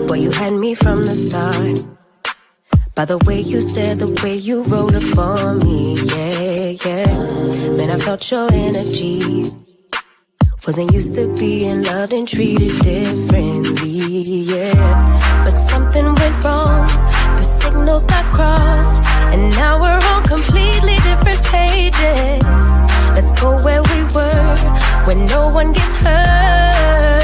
Boy, you had me from the start. By the way you stared, the way you rolled up for me, yeah. Man, I felt your energy. Wasn't used to being loved and treated differently, yeah. But something went wrong, the signals got crossed, and now we're on completely different pages. Let's go where we were, where no one gets hurt.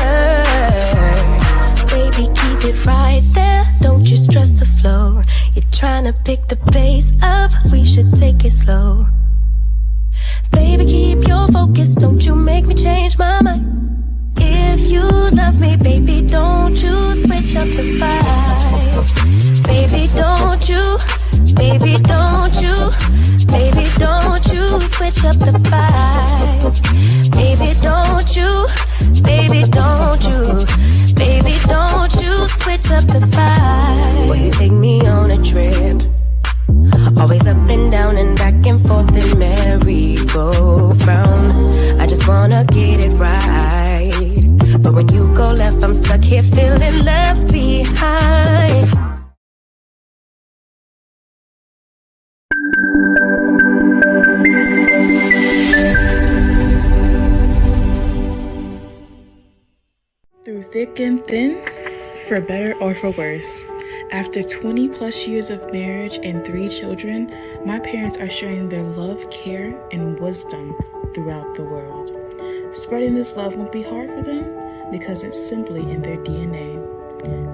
Baby, keep it right there, don't you stress the flow. You're trying to pick the pace up, we should take it slow. Baby, keep your focus, don't you make me change my mind. If you love me, baby, don't you switch up the vibe. Baby, don't you, baby, don't you, baby, don't you switch up the vibe. Baby, don't you, baby, don't you, baby, don't you switch up the vibe. Will you take me on a trip? Always up and down and back and forth in merry-go-round. I just wanna get it right, but when you go left, I'm stuck here feeling left behind. Through thick and thin, for better or for worse. After 20 plus years of marriage and 3 children, my parents are sharing their love, care, and wisdom throughout the world. Spreading this love won't be hard for them because it's simply in their DNA.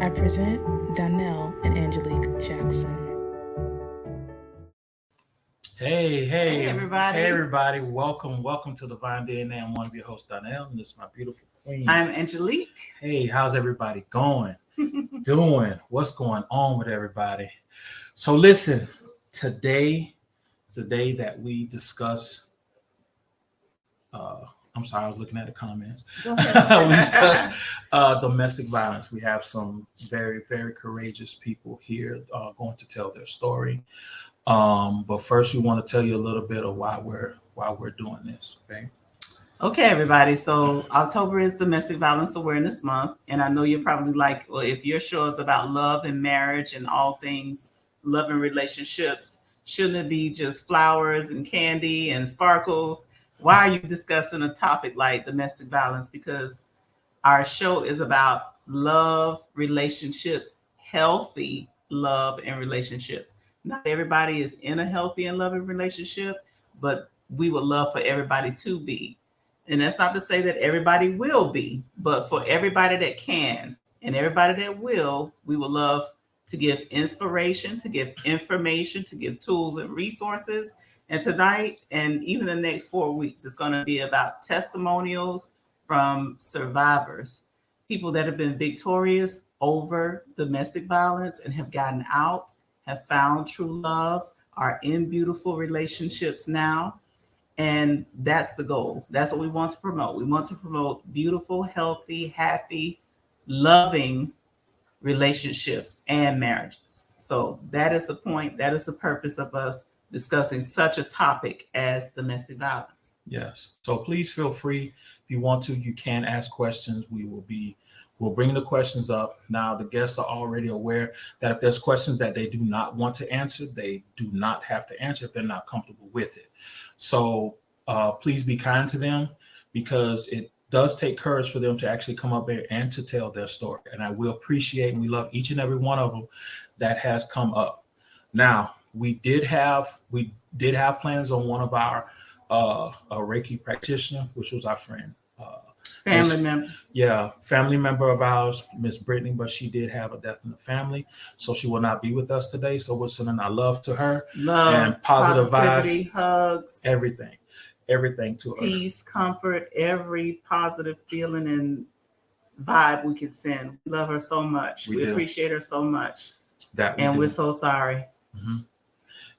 I present Donnell and Angelique Jackson. Hey, everybody. Hey, everybody. Welcome to the Divine DNA. I'm one of your hosts, Donnell, and this is my beautiful queen. I'm Angelique. Hey, how's everybody going? Doing? What's going on with everybody? So listen, today is the day that we discuss, I'm sorry, I was looking at the comments. We discuss domestic violence. We have some very, very courageous people here going to tell their story. But first, we want to tell you a little bit of why we're doing this. Okay, everybody. So October is Domestic Violence Awareness Month, and I know you're probably like, well, if your show is about love and marriage and all things love and relationships, shouldn't it be just flowers and candy and sparkles? Why are you discussing a topic like domestic violence? Because our show is about love, relationships, healthy love and relationships. Not everybody is in a healthy and loving relationship, but we would love for everybody to be. And that's not to say that everybody will be, but for everybody that can and everybody that will, we would love to give inspiration, to give information, to give tools and resources. And tonight, and even the next 4 weeks, it's going to be about testimonials from survivors, people that have been victorious over domestic violence and have gotten out, have found true love, are in beautiful relationships now. And that's the goal. That's what we want to promote. We want to promote beautiful, healthy, happy, loving relationships and marriages. So that is the point. That is the purpose of us discussing such a topic as domestic violence. Yes. So please feel free. If you want to, you can ask questions. We'll bring the questions up. Now, the guests are already aware that if there's questions that they do not want to answer, they do not have to answer if they're not comfortable with it. So please be kind to them, because it does take courage for them to actually come up there and to tell their story. And I will appreciate, and we love each and every one of them that has come up. Now, we did have plans on one of our a Reiki practitioner, which was our friend. Family member. Yeah, family member of ours, Miss Brittany, but she did have a death in the family, so she will not be with us today. So we're sending our love to her, love, and positivity, vibes, hugs, everything to her. Peace, comfort, every positive feeling and vibe we could send. We love her so much. We appreciate her so much. We're so sorry. Mm-hmm.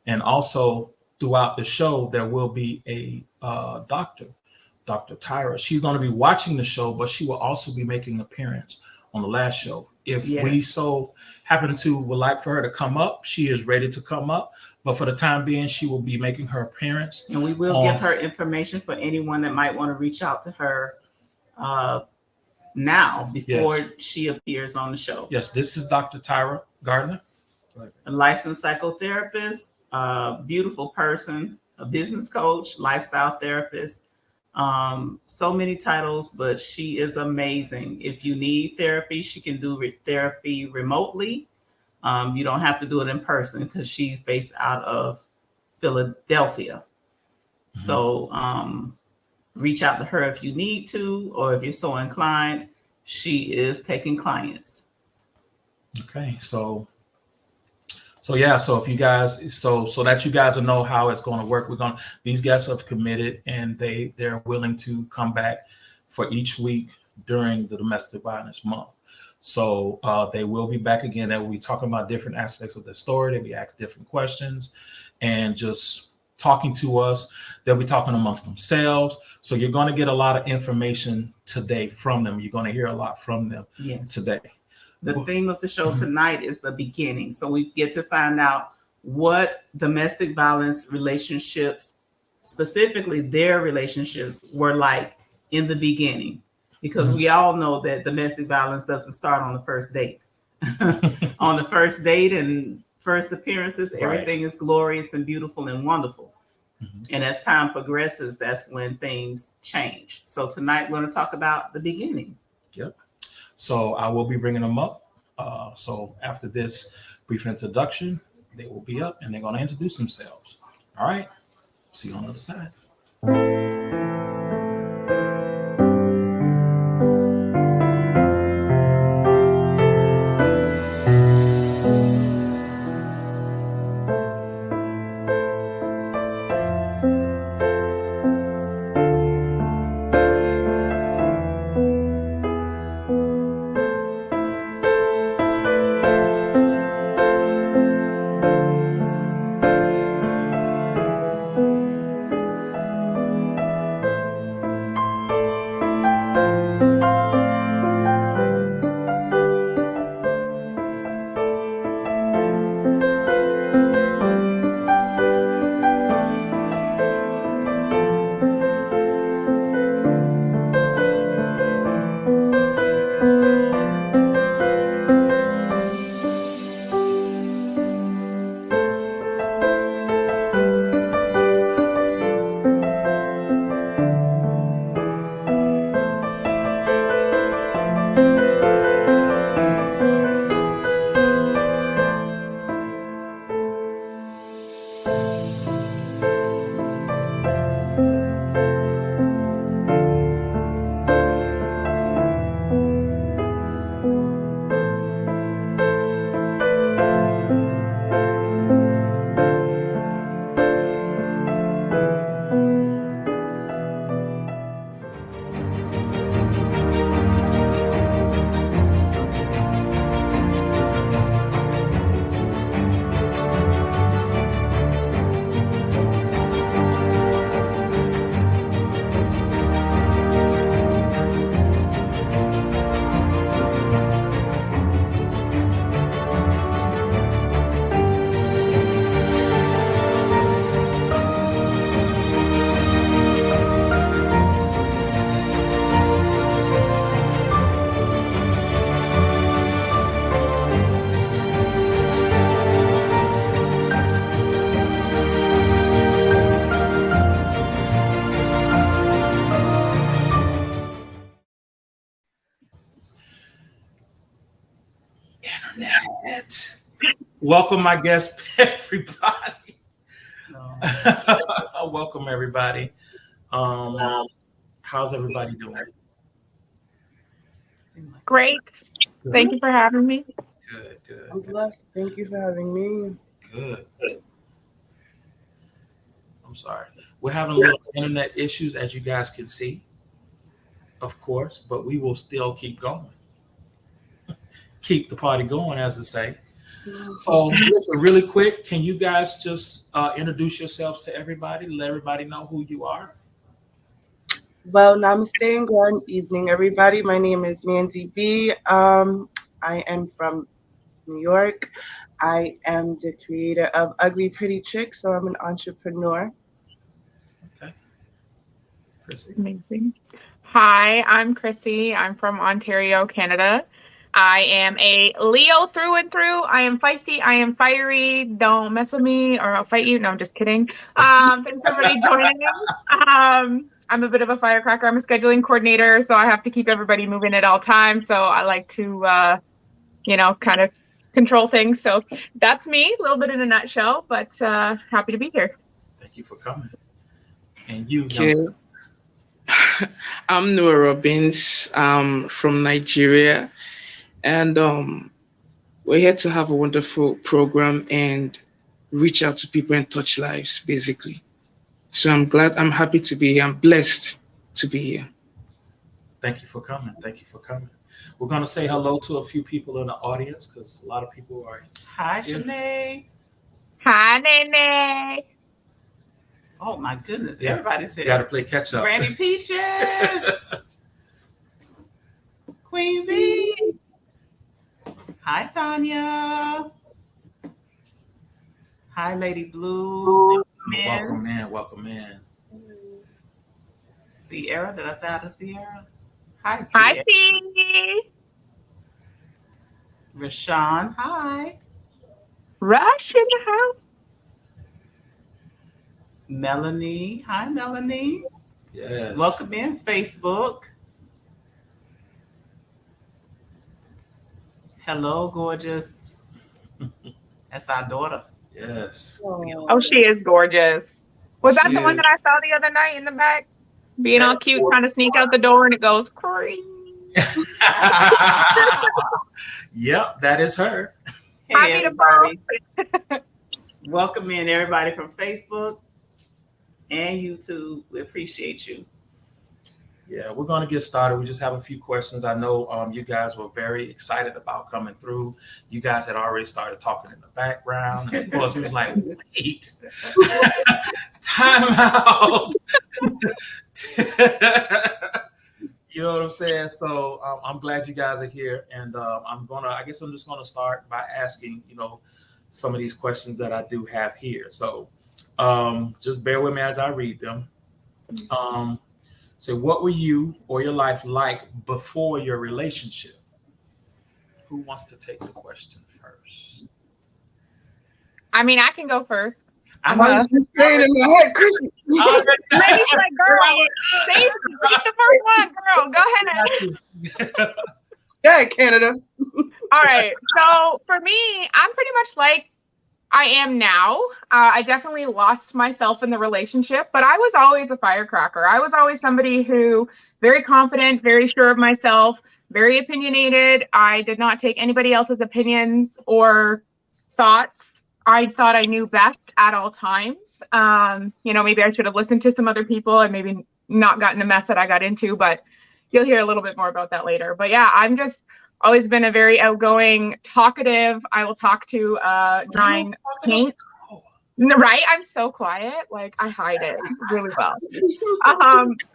And also throughout the show, there will be a doctor. Dr. Tyra. She's going to be watching the show, but she will also be making an appearance on the last show. If we so happen to would like for her to come up, she is ready to come up. But for the time being, she will be making her appearance. And we will give her information for anyone that might want to reach out to her now before she appears on the show. Yes, this is Dr. Tyra Gardner. A licensed psychotherapist, a beautiful person, a business coach, lifestyle therapist. So many titles, but she is amazing. If you need therapy, she can do therapy remotely. You don't have to do it in person because she's based out of Philadelphia. Mm-hmm. So reach out to her if you need to, or if you're so inclined. She is taking clients. Okay, so if you guys, so that you guys will know how it's going to work, these guests have committed and they're willing to come back for each week during the domestic violence month. So they will be back again. They will be talking about different aspects of their story. They'll be asked different questions and just talking to us. They'll be talking amongst themselves. So you're going to get a lot of information today from them. You're going to hear a lot from them today. The theme of the show tonight is the beginning. So we get to find out what domestic violence relationships, specifically their relationships, were like in the beginning. Because we all know that domestic violence doesn't start on the first date. On the first date and first appearances, everything is glorious and beautiful and wonderful. Mm-hmm. And as time progresses, that's when things change. So tonight we're going to talk about the beginning. Yep. So I will be bringing them up. So after this brief introduction, they will be up and they're going to introduce themselves. All right. See you on the other side. Internet. Welcome, my guests, everybody. Welcome, everybody. How's everybody doing? Great. Good. Thank you for having me. Good. I'm blessed. Thank you for having me. Good. I'm sorry. We're having a little internet issues, as you guys can see, of course, but we will still keep going. Keep the party going, as they say. So listen, really quick, can you guys just introduce yourselves to everybody, let everybody know who you are? Well, namaste and good evening, everybody. My name is Mandy B. I am from New York. I am the creator of Ugly Pretty Chick, so I'm an entrepreneur. Okay. Chrissy. Amazing. Hi, I'm Chrissy. I'm from Ontario, Canada. I am a Leo through and through. I am feisty. I am fiery. Don't mess with me or I'll fight you. No, I'm just kidding. Thanks everybody joining. I'm a bit of a firecracker. I'm a scheduling coordinator, so I have to keep everybody moving at all times. So I like to, kind of control things. So that's me, a little bit in a nutshell, but happy to be here. Thank you for coming. And you, Okay. young sir. I'm Noah Robbins. From Nigeria, and we're here to have a wonderful program and reach out to people and touch lives, basically. So I'm happy to be here. I'm blessed to be here. Thank you for coming. Thank you for coming. We're going to say hello to a few people in the audience because a lot of people are. Hi, Shanae. Hi, Nene. Oh my goodness, Yeah. everybody's You got to here. play catch up. Granny Peaches. Queen Bee. Hi, Tanya. Hi, Lady Blue. Welcome in. Welcome in. Sierra. Did I say hi to Sierra? Hi, Hi, Sierra. C. Rashawn. Hi. Rush in the house. Melanie. Hi, Melanie. Yes. Welcome in, Facebook. Hello, gorgeous. That's our daughter. Yes. Oh, she is gorgeous. Was that She the one is. that I saw the other night in the back? Being all cute, trying to sneak out the door, and it goes cream. Yep, that is her. Hey, Hi, everybody. beautiful. Welcome in, everybody from Facebook and YouTube. We appreciate you. Yeah, we're going to get started. We just have a few questions. I know you guys were very excited about coming through. You guys had already started talking in the background. And of course, we was like, wait, time out. You know what I'm saying? So I'm glad you guys are here. And I guess I'm just going to start by asking, some of these questions that I do have here. So just bear with me as I read them. So what were you or your life like before your relationship? Who wants to take the question first? I mean, I can go first. I'm Why is you saying in my head, Chrissy? Lady's like, girl, say the first one, girl. Go ahead. Yeah, Canada. All right. So for me, I'm pretty much like I am now. I definitely lost myself in the relationship, but I was always a firecracker. I was always somebody who very confident, very sure of myself, very opinionated. I did not take anybody else's opinions or thoughts. I thought I knew best at all times. Maybe I should have listened to some other people and maybe not gotten the mess that I got into, but you'll hear a little bit more about that later. But yeah, I'm just always been a very outgoing, talkative. I will talk to drying paint. Right? I'm so quiet. Like I hide it really well.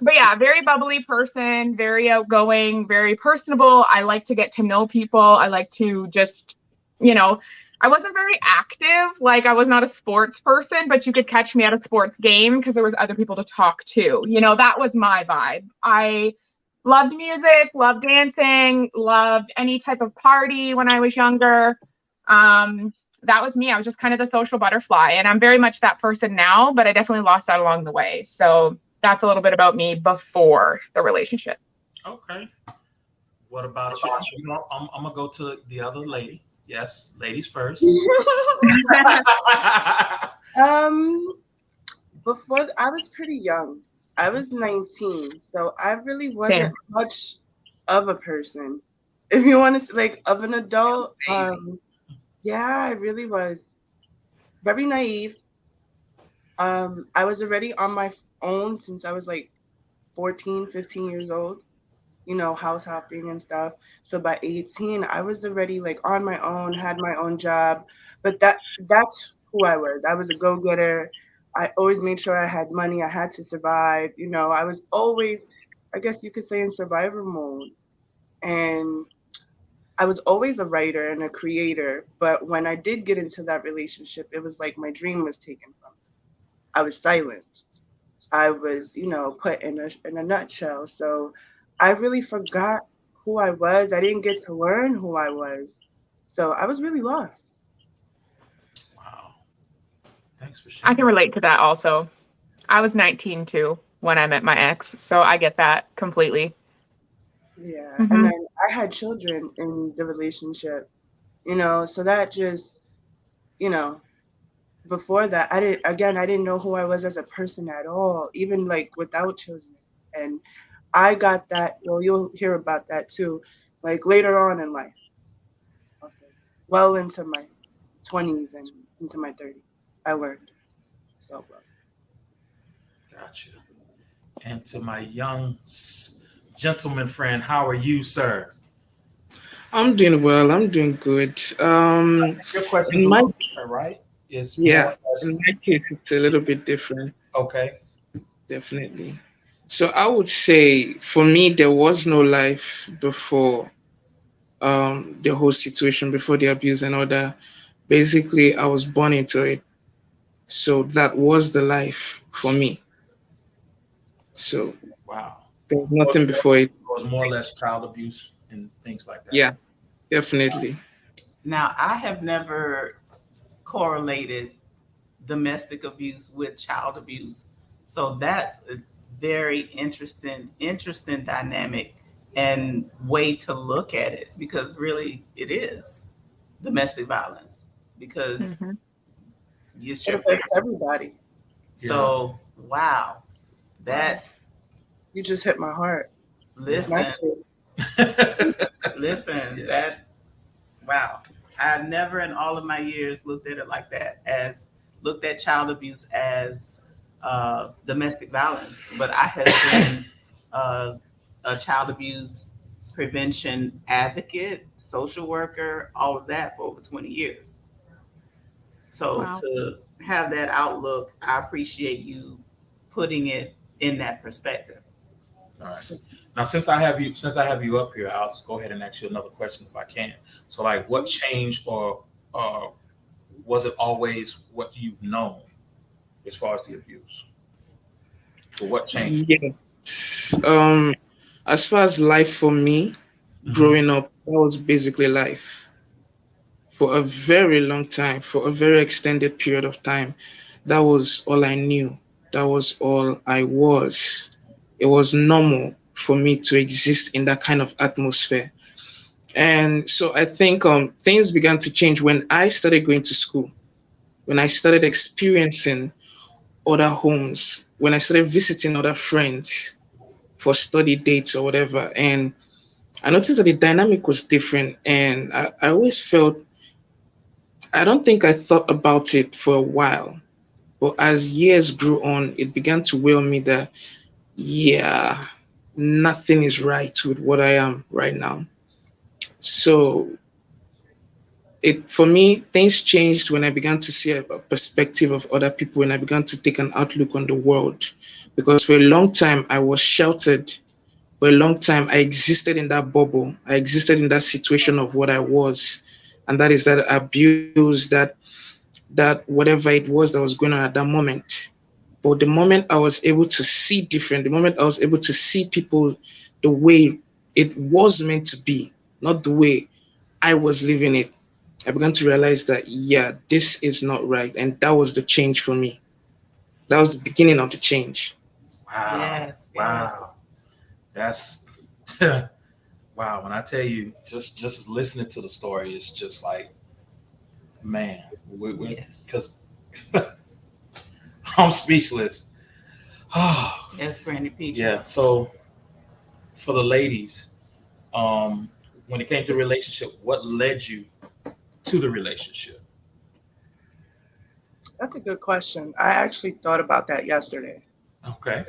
But yeah, very bubbly person, very outgoing, very personable. I like to get to know people. I like to just, I wasn't very active. Like I was not a sports person, but you could catch me at a sports game because there was other people to talk to. That was my vibe. I loved music, loved dancing, loved any type of party when I was younger. That was me. I was just kind of the social butterfly, and I'm very much that person now, but I definitely lost that along the way. So that's a little bit about me before the relationship. Okay. What about you? I'm gonna go to the other lady. Yes, ladies first. Before I was pretty young. I was 19, so I really wasn't much of a person. If you want to like of an adult, yeah, I really was very naive. I was already on my own since I was like 14, 15 years old, house hopping and stuff. So by 18, I was already like on my own, had my own job. But that's who I was. I was a go-getter. I always made sure I had money. I had to survive. I was always, I guess you could say, in survivor mode. And I was always a writer and a creator, but when I did get into that relationship, it was like my dream was taken from me. I was silenced. I was, put in a nutshell. So I really forgot who I was. I didn't get to learn who I was. So I was really lost. Wow. Thanks for I sharing. can relate to that also. I was 19 too when I met my ex, so I get that completely. Yeah. And Hmm. then I had children in the relationship, so that just, you know, before that, I didn't know who I was as a person at all, even like without children. And I got that, well, you'll hear about that too, like later on in life, I'll say, well into my 20s and into my 30s. I learned self love. Gotcha. And to my young gentleman friend, how are you, sir? I'm doing well. I'm doing good. Your question's In a my little different, right? It's more Yeah, or in less my case, it's a little bit different, okay. definitely. So I would say for me, there was no life before the whole situation, before the abuse and all that. Basically, I was born into it. So that was the life for me. So Wow. there was nothing before it. It was more or less child abuse and things like that. Yeah, definitely. Now, I have never correlated domestic abuse with child abuse. So that's a very interesting dynamic and way to look at it, because really it is domestic violence, because Hmm. it's It your parent. affects everybody. Yeah. So wow, Right. that You just hit my heart. Yeah. My listen, kid. listen, Yes. that wow. I've never in all of my years looked at it like that, as looked at child abuse as domestic violence. But I have been uh, a child abuse prevention advocate, social worker, all of that for over 20 years. So Wow. to have that outlook, I appreciate you putting it in that perspective. All right. Now, since I have you up here, I'll just go ahead and ask you another question if I can. So, like, what changed, or uh, was it always what you've known as far as the abuse? So, what changed? Yes. As far as life for me, Hmm. growing up, that was basically life for a very long time, for a very extended period of time. That was all I knew. That was all I was. It was normal for me to exist in that kind of atmosphere. And so I think things began to change when I started going to school, when I started experiencing other homes, when I started visiting other friends for study dates or whatever. And I noticed that the dynamic was different. And I always felt, I don't think I thought about it for a while. But as years grew on, it began to weigh on me that, yeah, nothing is right with what I am right now. So it for me, things changed when I began to see a perspective of other people, when I began to take an outlook on the world. Because for a long time I was sheltered. For a long time I existed in that bubble. I existed in that situation of what I was. And that is that abuse, that whatever it was that was going on at that moment. But the moment I was able to see different, the moment I was able to see people the way it was meant to be, not the way I was living it, I began to realize that, yeah, this is not right. And that was the change for me. That was the beginning of the change. Wow. Yes, Wow. yes, That's wow. When I tell you, just listening to the story, it's just like, man, yes. because I'm speechless. Oh, Yes, Granny yeah. Peaches. So for the ladies, um, when it came to the relationship, what led you to the relationship? That's a good question. I actually thought about that yesterday. Okay.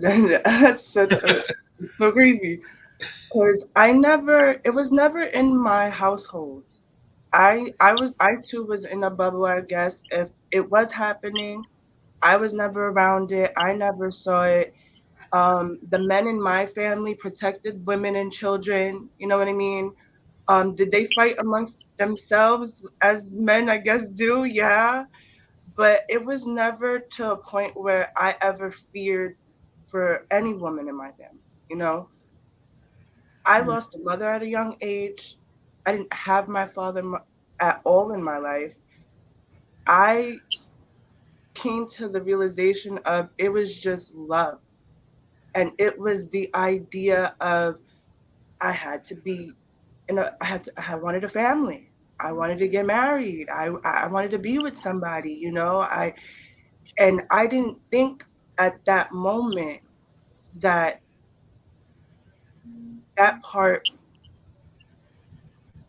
That's so crazy because it was never in my household. I too was in a bubble, I guess. If it was happening, I was never around it. I never saw it. The men in my family protected women and children. You know what I mean? Did they fight amongst themselves as men, I guess, do? Yeah. But it was never to a point where I ever feared for any woman in my family. You know, I lost a mother at a young age. I didn't have my father at all in my life. I came to the realization of it was just love. And it was the idea of I had to be I wanted a family. I wanted to get married. I wanted to be with somebody, you know. I didn't think at that moment that that part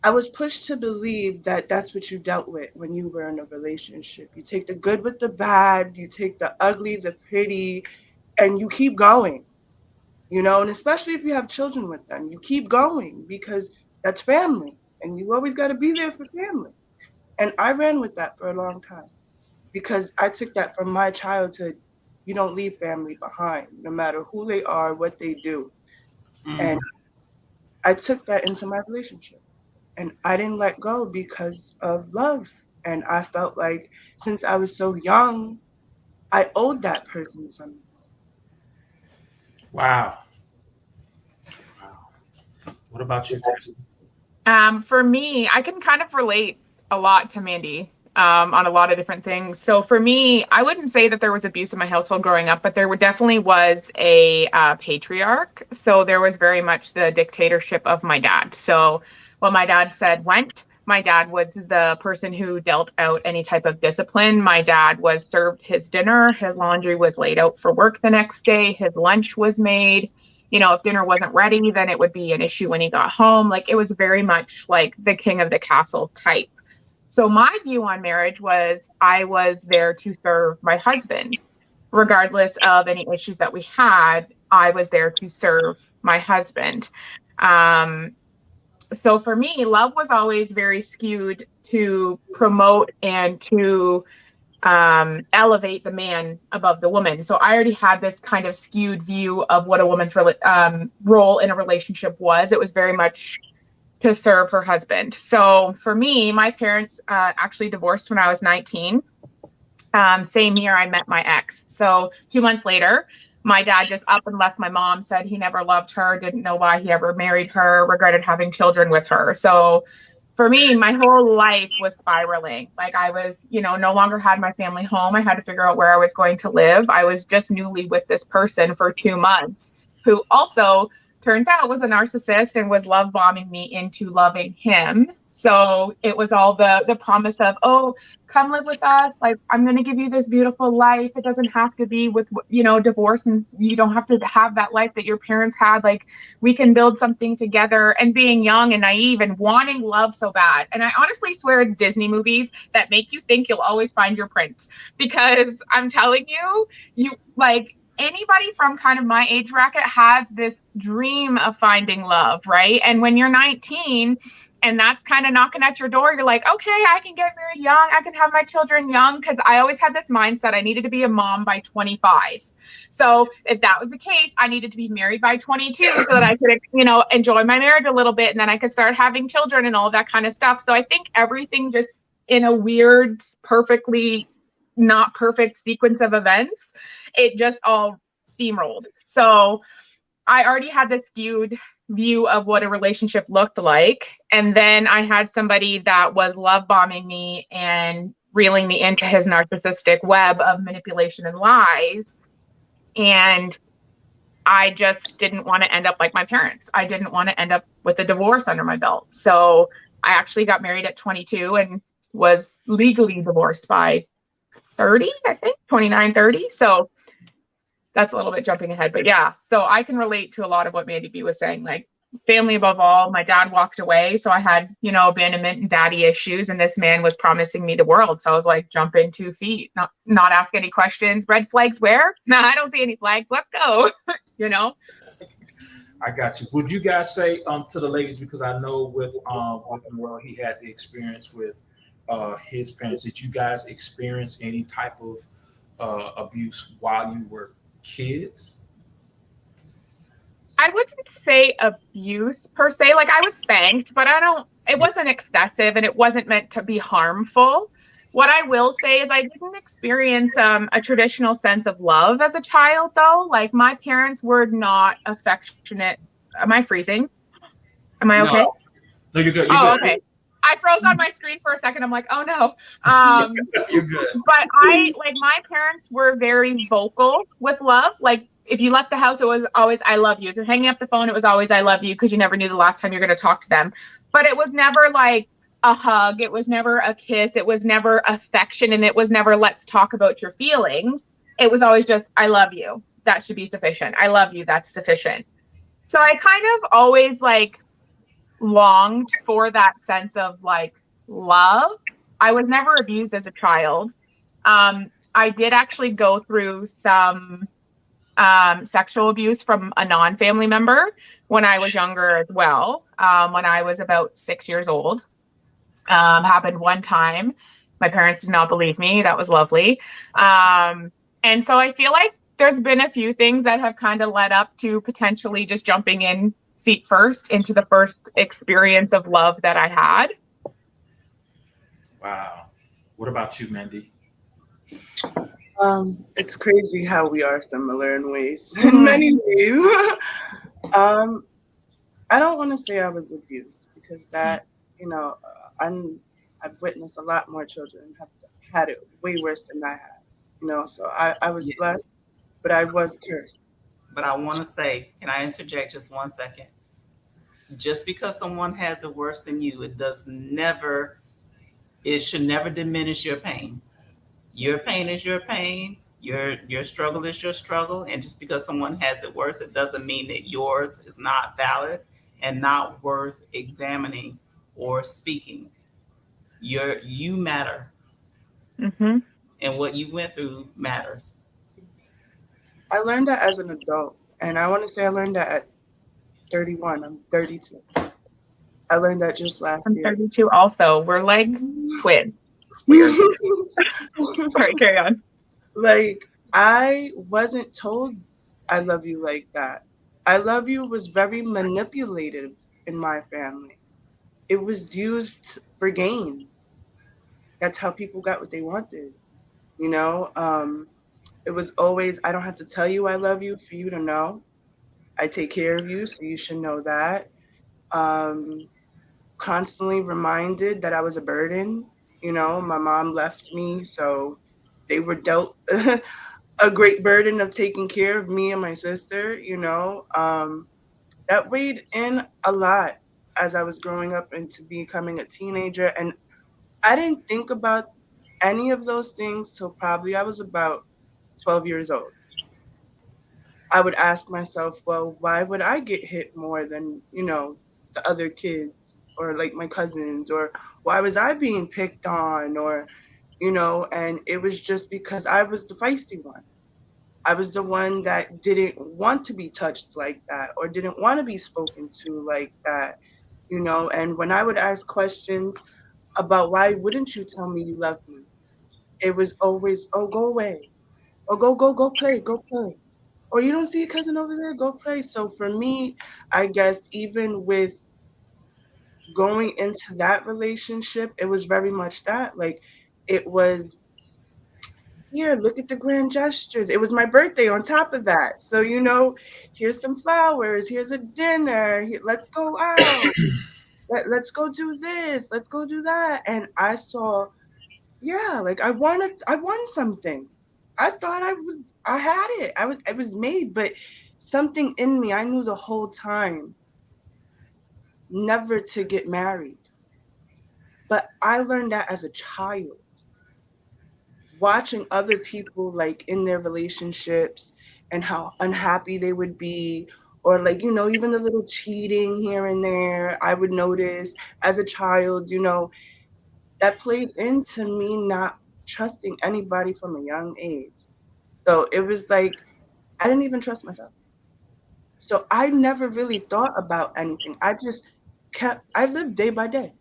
I was pushed to believe that that's what you dealt with when you were in a relationship. You take the good with the bad, you take the ugly, the pretty, and you keep going, you know, and especially if you have children with them, you keep going because that's family and you always got to be there for family. And I ran with that for a long time because I took that from my childhood. You don't leave family behind, no matter who they are, what they do. And I took that into my relationship. And I didn't let go because of love. And I felt like since I was so young, I owed that person something. Wow. Wow. What about you, Tessie? For me, I can kind of relate a lot to Mandy on a lot of different things. So for me, I wouldn't say that there was abuse in my household growing up, but there definitely was a patriarch. So there was very much the dictatorship of my dad. So what my dad said went. My dad was the person who dealt out any type of discipline. My dad was served his dinner. His laundry was laid out for work the next day. His lunch was made. You know, if dinner wasn't ready, then it would be an issue when he got home. Like it was very much like the king of the castle type. So my view on marriage was I was there to serve my husband. Regardless of any issues that we had, I was there to serve my husband. So for me, love was always very skewed to promote and to elevate the man above the woman. So I already had this kind of skewed view of what a woman's role in a relationship was. It was very much to serve her husband. So for me, my parents actually divorced when I was 19. Same year I met my ex. So 2 months later, my dad just up and left my mom, said he never loved her, didn't know why he ever married her, regretted having children with her. So for me, my whole life was spiraling. Like I was, you know, no longer had my family home. I had to figure out where I was going to live. I was just newly with this person for 2 months who also turns out was a narcissist and was love bombing me into loving him. So it was all the promise of, oh, come live with us. Like I'm going to give you this beautiful life. It doesn't have to be with, you know, divorce, and you don't have to have that life that your parents had. Like we can build something together, and being young and naive and wanting love so bad. And I honestly swear it's Disney movies that make you think you'll always find your prince, because I'm telling you, you like anybody from kind of my age bracket has this dream of finding love, right? And when you're 19 and that's kind of knocking at your door, you're like, okay, I can get married young. I can have my children young. Because I always had this mindset I needed to be a mom by 25. So if that was the case, I needed to be married by 22 so that I could, you know, enjoy my marriage a little bit, and then I could start having children and all that kind of stuff. So I think everything just in a weird, perfectly not perfect sequence of events, it just all steamrolled. So I already had this skewed view of what a relationship looked like. And then I had somebody that was love bombing me and reeling me into his narcissistic web of manipulation and lies. And I just didn't want to end up like my parents. I didn't want to end up with a divorce under my belt. So I actually got married at 22 and was legally divorced by 30, I think, 29, 30. So that's a little bit jumping ahead, but yeah. So I can relate to a lot of what Mandy B was saying, like family above all. My dad walked away, so I had, you know, abandonment and daddy issues, and this man was promising me the world. So I was like, jump in 2 feet, not ask any questions. Red flags where? No, I don't see any flags. Let's go. You know? I got you. Would you guys say to the ladies, because I know with well, he had the experience with his parents. Did you guys experience any type of abuse while you were kids? I wouldn't say abuse per se. Like I was spanked, but it wasn't excessive and it wasn't meant to be harmful. What I will say is I didn't experience a traditional sense of love as a child, though. Like my parents were not affectionate. Am I freezing? Am I No. okay? No, you're good. You're Oh, good. okay. I froze on my screen for a second. I'm like, oh no. Um, You're good. but my parents were very vocal with love. Like if you left the house, it was always I love you. If you're hanging up the phone, it was always I love you because you never knew the last time you're going to talk to them. But it was never like a hug. It was never a kiss. It was never affection, and it was never let's talk about your feelings. It was always just I love you. That should be sufficient. I love you. That's sufficient. So I kind of always like longed for that sense of like love. I was never abused as a child. I did actually go through some sexual abuse from a non-family member when I was younger as well. When I was about 6 years old, happened one time. My parents did not believe me. That was lovely. And so I feel like there's been a few things that have kind of led up to potentially just jumping in feet first into the first experience of love that I had. Wow. What about you, Mandy? It's crazy how we are similar in ways, in many ways. I don't want to say I was abused because that, you know, I've witnessed a lot more children have had it way worse than I had, you know. So I was Yes. blessed, but I was cursed. But I want to say, can I interject just 1 second? Just because someone has it worse than you, it should never diminish your pain. Your pain is your pain. Your struggle is your struggle. And just because someone has it worse, it doesn't mean that yours is not valid and not worth examining or speaking. You matter, Mm-hmm. and what you went through matters. I learned that as an adult, and I want to say I learned that at 31. I'm 32. I learned that just last I'm year. 32 also. We're like twins. Weird. Sorry, carry on. Like, I wasn't told I love you like that. I love you was very manipulative in my family. It was used for gain. That's how people got what they wanted. You know, it was always, I don't have to tell you I love you for you to know. I take care of you, so you should know that. Um, Constantly reminded that I was a burden. You know, my mom left me, so they were dealt a great burden of taking care of me and my sister. You know, that weighed in a lot as I was growing up into becoming a teenager. And I didn't think about any of those things till probably I was about 12 years old. I would ask myself, well, why would I get hit more than, you know, the other kids or like my cousins, or why was I being picked on, or, you know, and it was just because I was the feisty one. I was the one that didn't want to be touched like that or didn't want to be spoken to like that, you know, and when I would ask questions about why wouldn't you tell me you love me, it was always, oh, go away, or go play, go play, or you don't see your cousin over there, go play. So for me, I guess even with going into that relationship, it was very much that. Like, it was, here, look at the grand gestures. It was my birthday on top of that. So, you know, here's some flowers, here's a dinner, here, let's go out. Let's go do this, let's go do that. And I saw, yeah, like I won something. I thought I had it. It was made, but something in me, I knew the whole time never to get married. But I learned that as a child, watching other people like in their relationships and how unhappy they would be, or like, you know, even the little cheating here and there, I would notice as a child, you know, that played into me not trusting anybody from a young age. So it was like I didn't even trust myself. So I never really thought about anything. I lived day by day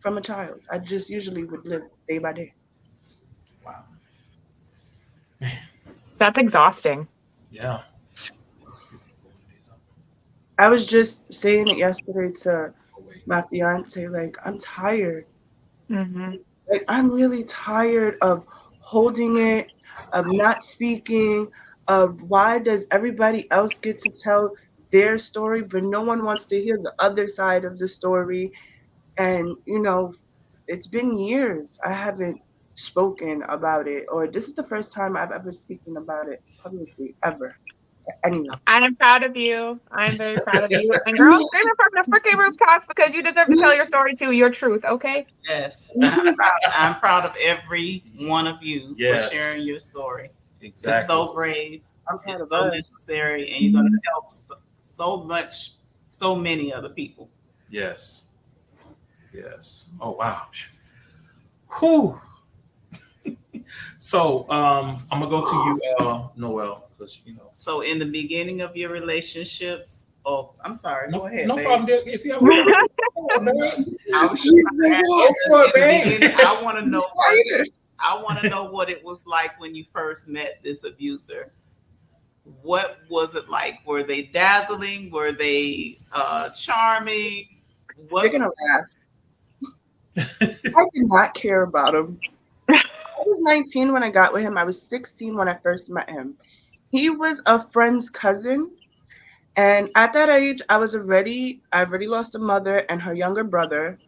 from a child. I just usually would live day by day. Wow. That's exhausting. Yeah. I was just saying it yesterday to Oh, wait. my fiance, like, I'm tired. Mm-hmm. Like, I'm really tired of holding it, of not speaking, of why does everybody else get to tell their story, but no one wants to hear the other side of the story. And, it's been years I haven't spoken about it, or this is the first time I've ever spoken about it publicly, ever. Anyone. I am proud of you. I'm very proud of you. And girl, screaming from the freaking rooftops because you deserve to tell your story too, your truth, okay? Yes, I'm proud of every one of you Yes. for sharing your story. It's Exactly. so brave. I'm proud It's of so us. necessary, and you're going to help so many other people. Yes. Yes. Oh wow. Whew. So I'm gonna go to you, Noel, because So, in the beginning of your relationships, oh, I'm sorry. no, Go ahead, no babe. problem. If you have a question, go on, man. I was She's like, Go for it, in the babe. beginning, I want to know "Fighter." what it was like when you first met this abuser. What was it like? Were they dazzling? Were they charming? You're What? gonna laugh. I did not care about him. I was 19 when I got with him. I was 16 when I first met him. He was a friend's cousin, and at that age, I already lost a mother and her younger brother,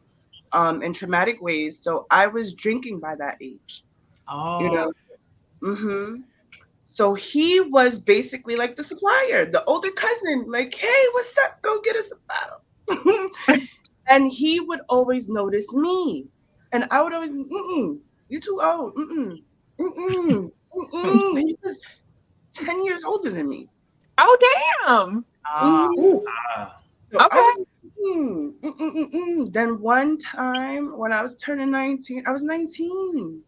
in traumatic ways. So I was drinking by that age, you Oh, know. hmm So he was basically like the supplier, the older cousin, like, hey, what's up? Go get us a bottle. And he would always notice me. And I would always, you too old. He was 10 years older than me. Oh, damn. Mhm. Ah, So I Okay. was, Then one time when I was turning 19, I was 19.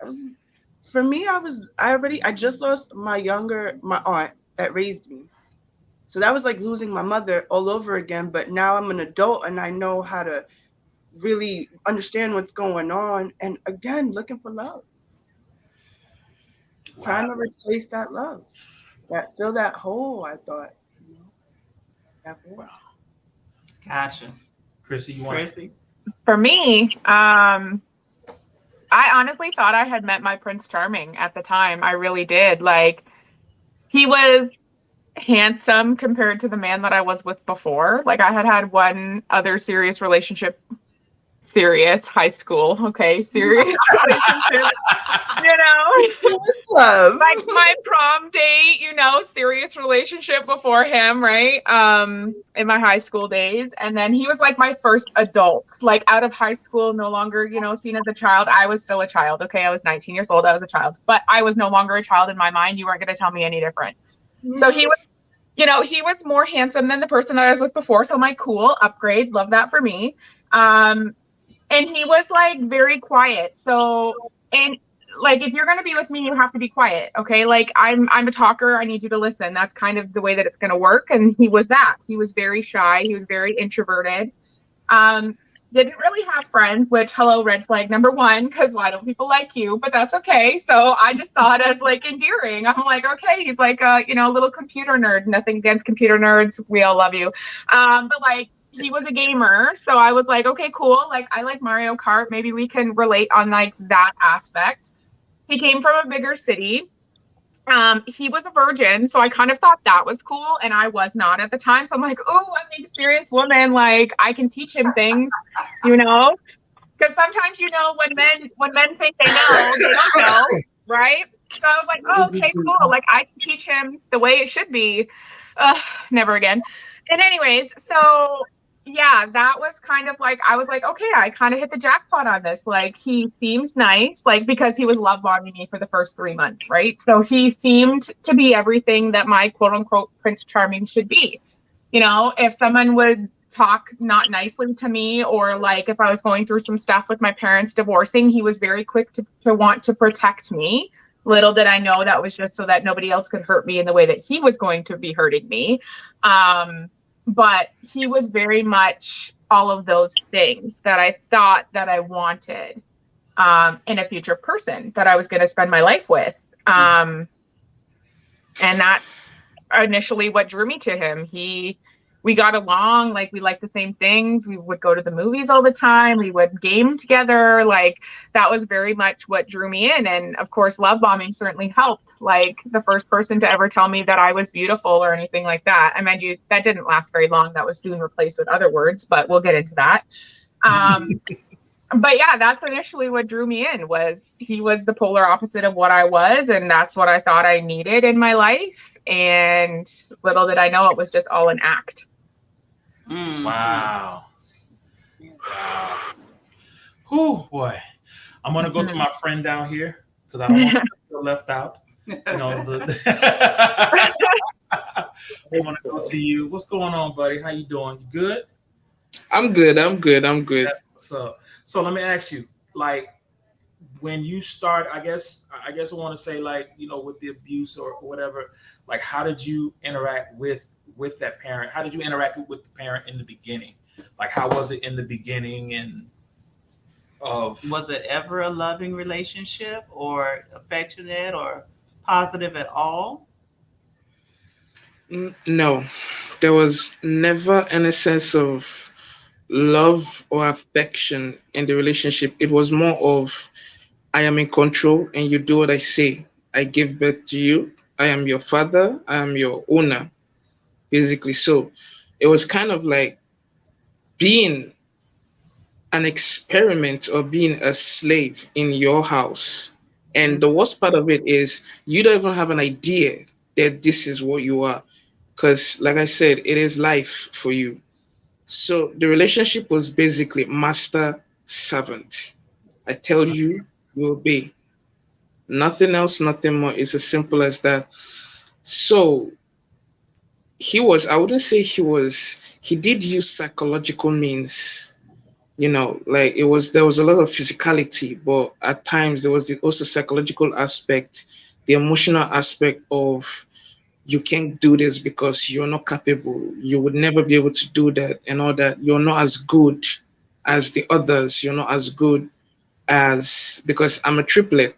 I was, for me, I just lost my aunt that raised me. So that was like losing my mother all over again. But now I'm an adult and I know how to really understand what's going on. And again, looking for love, trying wow. to replace that love, that fill that hole. I thought, that void. Wow. gotcha. Chrissy, you want Chrissy? For me, I honestly thought I had met my Prince Charming at the time. I really did. Like, he was handsome compared to the man that I was with before. Like, I had had one other serious relationship, serious high school, okay, serious relationship, you know, What's love? like my prom date, serious relationship before him, right? In my high school days. And then he was like my first adult, like out of high school, no longer, seen as a child. I was still a child. Okay. I was 19 years old. I was a child, but I was no longer a child in my mind. You weren't going to tell me any different. So he was, he was more handsome than the person that I was with before. So I'm like, cool, upgrade. Love that for me. And he was like very quiet. So, and like, if you're going to be with me, you have to be quiet. Okay. Like I'm a talker. I need you to listen. That's kind of the way that it's going to work. And he was that. He was very shy. He was very introverted. Um, didn't really have friends, which, hello, red flag number one, because why don't people like you? But that's okay. So I just saw it as like endearing. I'm like, okay, he's like a little computer nerd. Nothing against computer nerds. We all love you. But like, he was a gamer. So I was like, okay, cool. Like, I like Mario Kart. Maybe we can relate on like that aspect. He came from a bigger city. He was a virgin, so I kind of thought that was cool, and I was not at the time. So I'm like, oh, I'm an experienced woman. Like, I can teach him things, because sometimes when men think they know, they don't know, right? So I was like, oh, okay, cool. Like, I can teach him the way it should be. Never again. And anyways, so yeah, that was kind of like, I was like, okay, I kind of hit the jackpot on this. Like, he seems nice, like, because he was love bombing me for the first 3 months, right? So he seemed to be everything that my quote unquote Prince Charming should be. If someone would talk not nicely to me, or like if I was going through some stuff with my parents divorcing, he was very quick to want to protect me. Little did I know that was just so that nobody else could hurt me in the way that he was going to be hurting me. But he was very much all of those things that I thought that I wanted in a future person that I was going to spend my life with. And that's initially what drew me to him. He we got along, like we liked the same things. We would go to the movies all the time. We would game together. Like that was very much what drew me in. And of course, love bombing certainly helped. Like the first person to ever tell me that I was beautiful or anything like that. I mean, that didn't last very long. That was soon replaced with other words, but we'll get into that. But yeah, that's initially what drew me in. Was he was the polar opposite of what I was, and that's what I thought I needed in my life. And little did I know it was just all an act. Wow. Wow. Oh boy. I'm gonna go to my friend down here because I don't want to feel left out. You know, I want to go to you. What's going on, buddy? How you doing? You good? I'm good. I'm good. I'm good. So let me ask you, like, when you start, I guess I want to say, like, with the abuse or whatever, like, how did you interact with that parent? How did you interact with the parent in the beginning? Like, how was it in the beginning? And was it ever a loving relationship or affectionate or positive at all? No, there was never any sense of love or affection in the relationship. It was more of I am in control and you do what I say. I give birth to you. I am your father. I am your owner, basically. So it was kind of like being an experiment or being a slave in your house. And the worst part of it is you don't even have an idea that this is what you are. Because, like I said, it is life for you. So the relationship was basically master servant. I tell you, you obey. Nothing else, nothing more. It's as simple as that. So I wouldn't say he did use psychological means, like there was a lot of physicality, but at times there was also psychological aspect, the emotional aspect of you can't do this because you're not capable, you would never be able to do that, and all that. You're not as good as the others, you're not as good as, because I'm a triplet.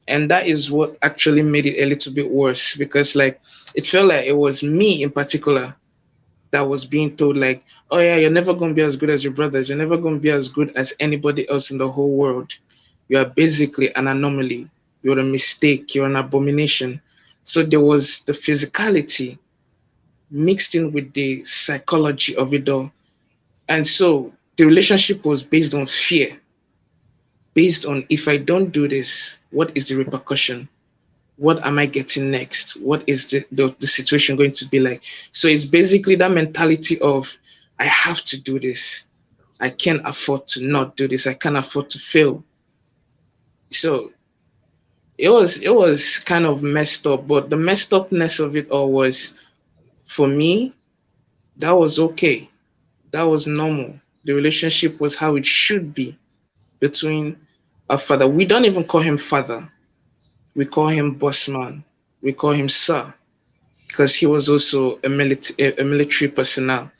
And that is what actually made it a little bit worse, because like it felt like it was me in particular that was being told, like, oh yeah, you're never going to be as good as your brothers, you're never going to be as good as anybody else in the whole world, you are basically an anomaly, you're a mistake, you're an abomination. So there was the physicality mixed in with the psychology of it all. And so the relationship was based on fear, based on, if I don't do this, what is the repercussion? What am I getting next? What is the situation going to be like? So it's basically that mentality of I have to do this. I can't afford to not do this. I can't afford to fail. So it was kind of messed up, but the messed upness of it all was, for me, that was okay. That was normal. The relationship was how it should be between a father. We don't even call him father. We call him bossman. We call him sir, because he was also a military personnel.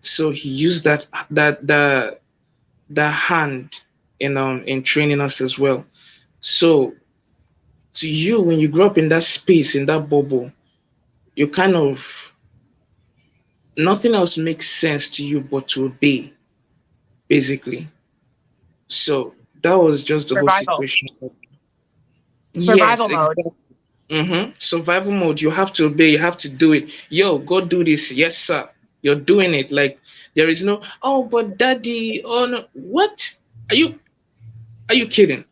So he used that hand in training us as well. So to you, when you grow up in that space, in that bubble, you kind of, nothing else makes sense to you but to obey, basically. So that was just the whole Survival. situation. Yes, Survival mode. exactly. Survival mode. You have to obey. You have to do it. Yo, go do this. Yes, sir. You're doing it. Like there is no. Oh, but daddy. Oh no. What? Are you? Are you kidding?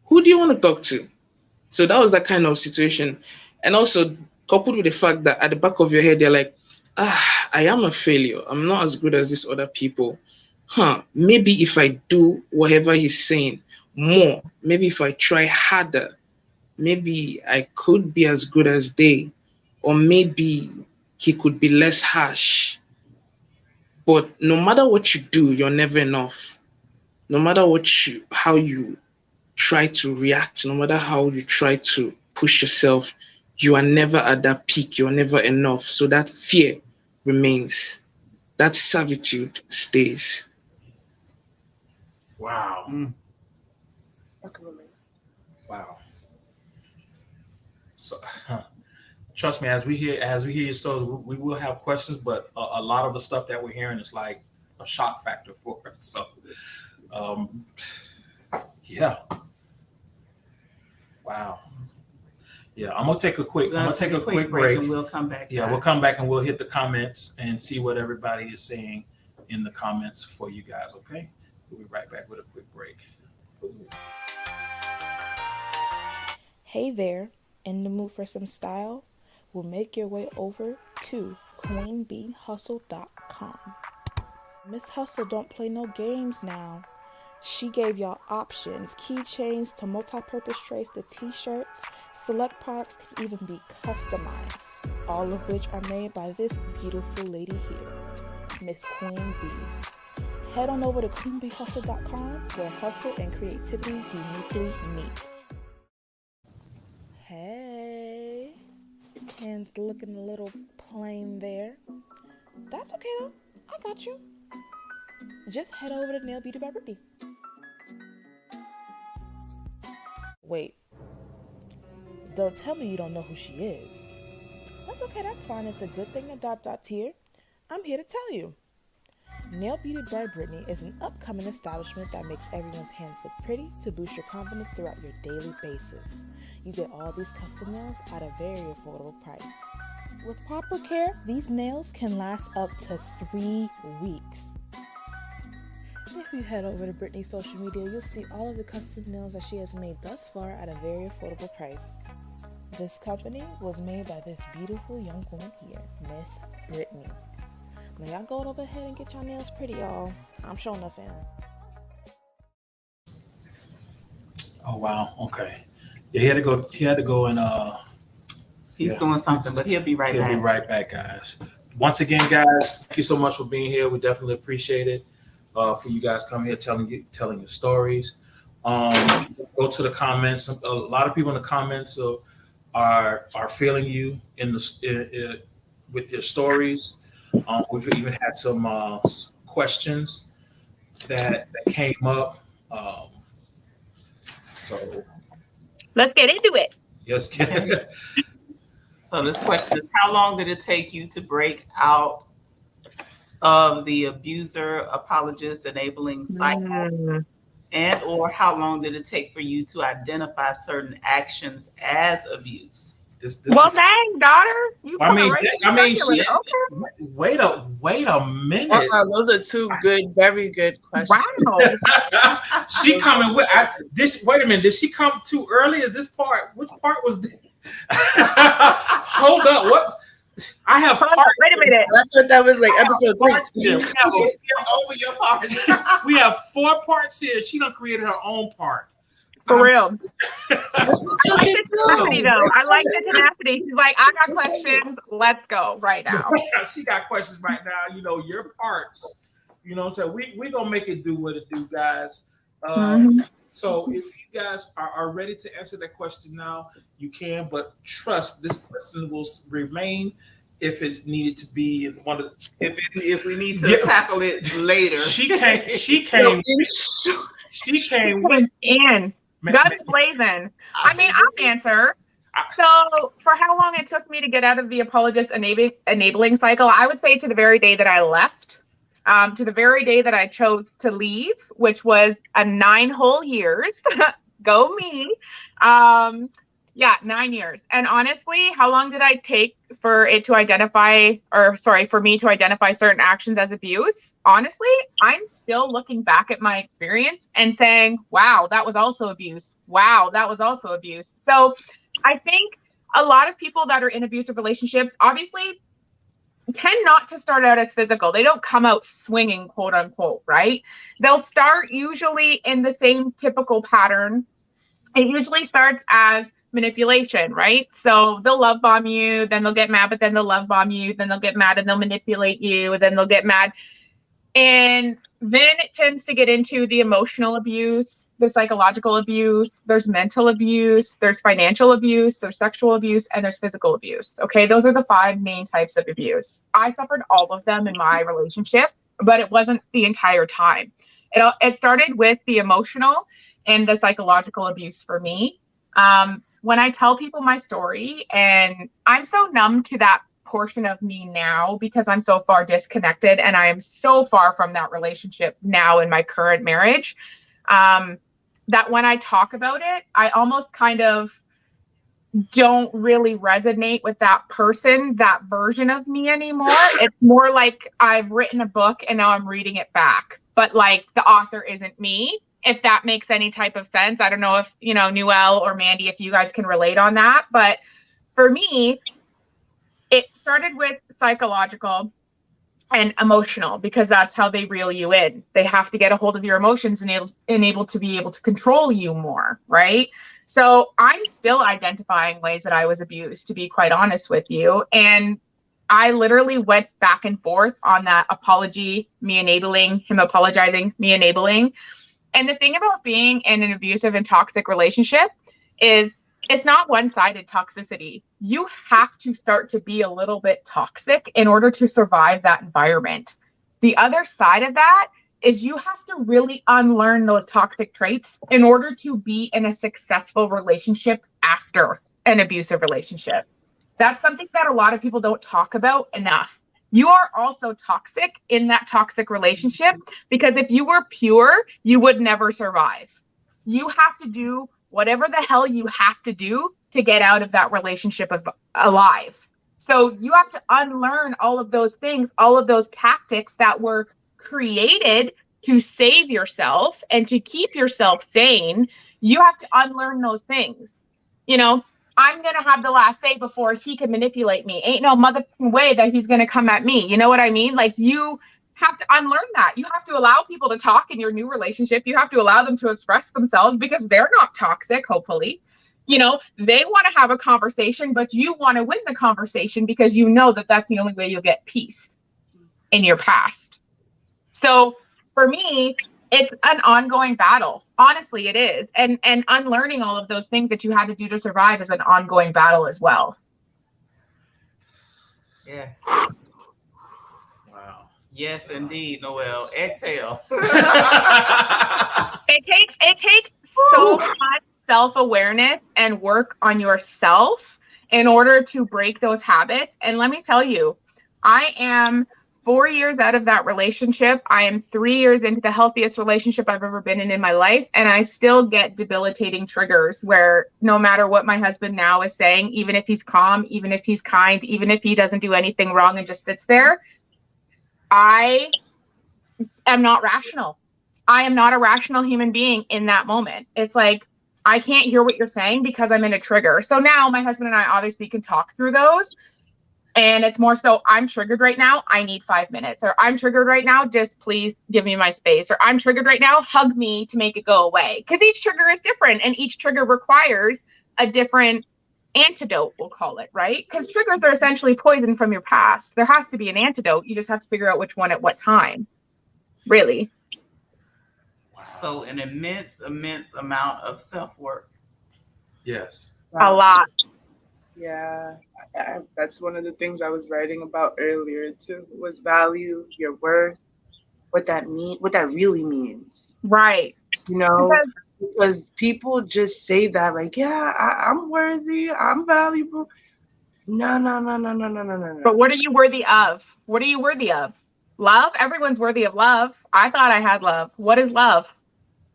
Who do you want to talk to? So that was that kind of situation, and also coupled with the fact that at the back of your head, you're like, I am a failure. I'm not as good as these other people. Maybe if I do whatever he's saying more, maybe if I try harder, maybe I could be as good as they, or maybe he could be less harsh. But no matter what you do, you're never enough. No matter how you try to react, no matter how you try to push yourself, you are never at that peak. You're never enough. So that fear remains. That servitude stays. Wow. Wow. So trust me, as we hear your stories, we will have questions, but a lot of the stuff that we're hearing is like a shock factor for us. So, um, yeah, wow, yeah. I'm gonna take a quick break. And we'll come back. Yeah, guys. we'll come back and we'll hit the comments and see what everybody is saying in the comments for you guys. Okay, we'll be right back with a quick break. Hey there, in the mood for some style? Well, make your way over to queenbeehustle.com. Miss Hustle don't play no games now. She gave y'all options, keychains to multi-purpose trays to t-shirts. Select products can even be customized, all of which are made by this beautiful lady here, Miss Queen Bee. Head on over to queenbeehustle.com where hustle and creativity uniquely meet. Hey, hands looking a little plain there. That's okay though, I got you. Just head over to Nail Beauty by Brittany. Wait, don't tell me you don't know who she is. That's okay, that's fine. It's a good thing that ... here. I'm here to tell you. Nail Beauty by Brittany is an upcoming establishment that makes everyone's hands look pretty to boost your confidence throughout your daily basis. You get all these custom nails at a very affordable price. With proper care, these nails can last up to 3 weeks. If you head over to Brittany's social media, you'll see all of the custom nails that she has made thus far at a very affordable price. This company was made by this beautiful young woman here, Miss Brittany. Now y'all go over ahead and get your nails pretty, y'all. I'm showing up in. Oh wow, okay. Yeah, he had to go and He's doing something, but he'll be right back. He'll be right back, guys. Once again, guys, thank you so much for being here. We definitely appreciate it. For you guys coming here telling your stories. Go to the comments. A lot of people in the comments are feeling you with your stories. We've even had some questions that came up. So let's get into it. Yes. So this question is: how long did it take you to break out of the abuser, apologist, enabling cycle? And or how long did it take for you to identify certain actions as abuse? Dang, daughter. Wait a minute. Wow, those are two very good questions. Wow. She coming with this. Wait a minute. Did she come too early? Is this part? Which part was this? Hold up. What? I have part. Wait a minute. I thought that was like episode 3. Over your parts. We have 4 parts here. She done created her own part. For real. I like the tenacity, though. I like the tenacity. She's like, I got questions. Let's go right now. She got questions right now. You know, your parts. You know, so we gonna make it do what it do, guys. So if you guys are ready to answer that question now, you can. But trust, this question will remain if it's needed to be in one of the, if we need to tackle it later. She came in. Guns blazing. I mean, I'll answer. So for how long it took me to get out of the apologist enabling cycle, I would say to the very day that I left, to the very day that I chose to leave, which was 9 whole years. Go me. 9 years. And honestly, how long did I take for me to identify certain actions as abuse? Honestly, I'm still looking back at my experience and saying, wow, that was also abuse. Wow, that was also abuse. So I think a lot of people that are in abusive relationships obviously tend not to start out as physical. They don't come out swinging, quote unquote, right? They'll start usually in the same typical pattern. It usually starts as manipulation, right? So they'll love bomb you, then they'll get mad, but then they'll love bomb you, then they'll get mad and they'll manipulate you, then they'll get mad. And then it tends to get into the emotional abuse, the psychological abuse, there's mental abuse, there's financial abuse, there's sexual abuse, and there's physical abuse. Okay, those are the 5 main types of abuse. I suffered all of them in my relationship, but it wasn't the entire time. It started with the emotional and the psychological abuse for me. when I tell people my story, and I'm so numb to that portion of me now because I'm so far disconnected and I am so far from that relationship now in my current marriage, that when I talk about it, I almost kind of don't really resonate with that person, that version of me anymore. It's more like I've written a book and now I'm reading it back, but like the author isn't me, if that makes any type of sense. I don't know if, Newell or Mandy, if you guys can relate on that. But for me, it started with psychological and emotional because that's how they reel you in. They have to get a hold of your emotions and able to be able to control you more, right? So I'm still identifying ways that I was abused, to be quite honest with you. And I literally went back and forth on that apology, me enabling, him apologizing, me enabling. And the thing about being in an abusive and toxic relationship is it's not one-sided toxicity. You have to start to be a little bit toxic in order to survive that environment. The other side of that is you have to really unlearn those toxic traits in order to be in a successful relationship after an abusive relationship. That's something that a lot of people don't talk about enough. You are also toxic in that toxic relationship because if you were pure, you would never survive. You have to do whatever the hell you have to do to get out of that relationship alive. So you have to unlearn all of those things, all of those tactics that were created to save yourself and to keep yourself sane. You have to unlearn those things. I'm going to have the last say before he can manipulate me. Ain't no motherfucking way that he's going to come at me. You know what I mean? Like, you have to unlearn that. You have to allow people to talk in your new relationship. You have to allow them to express themselves because they're not toxic, hopefully. They want to have a conversation, but you want to win the conversation because you know that that's the only way you'll get peace in your past. So for me, it's an ongoing battle. Honestly, it is. And unlearning all of those things that you had to do to survive is an ongoing battle as well. Yes. Wow. Yes, indeed, Noel. Exhale. It takes so much self-awareness and work on yourself in order to break those habits. And let me tell you, I am 4 years out of that relationship. I am 3 years into the healthiest relationship I've ever been in my life. And I still get debilitating triggers where no matter what my husband now is saying, even if he's calm, even if he's kind, even if he doesn't do anything wrong and just sits there, I am not rational. I am not a rational human being in that moment. It's like, I can't hear what you're saying because I'm in a trigger. So now my husband and I obviously can talk through those. And it's more so, I'm triggered right now, I need 5 minutes. Or I'm triggered right now, just please give me my space. Or I'm triggered right now, hug me to make it go away. Because each trigger is different and each trigger requires a different antidote, we'll call it, right? Because triggers are essentially poison from your past. There has to be an antidote. You just have to figure out which one at what time, really. Wow. So an immense amount of self-work. Yes. A lot. Yeah, that's one of the things I was writing about earlier too. Was value, your worth, what that really means. Right. Because people just say that like, yeah, I'm worthy, I'm valuable. No. But what are you worthy of? What are you worthy of? Love? Everyone's worthy of love. I thought I had love. What is love?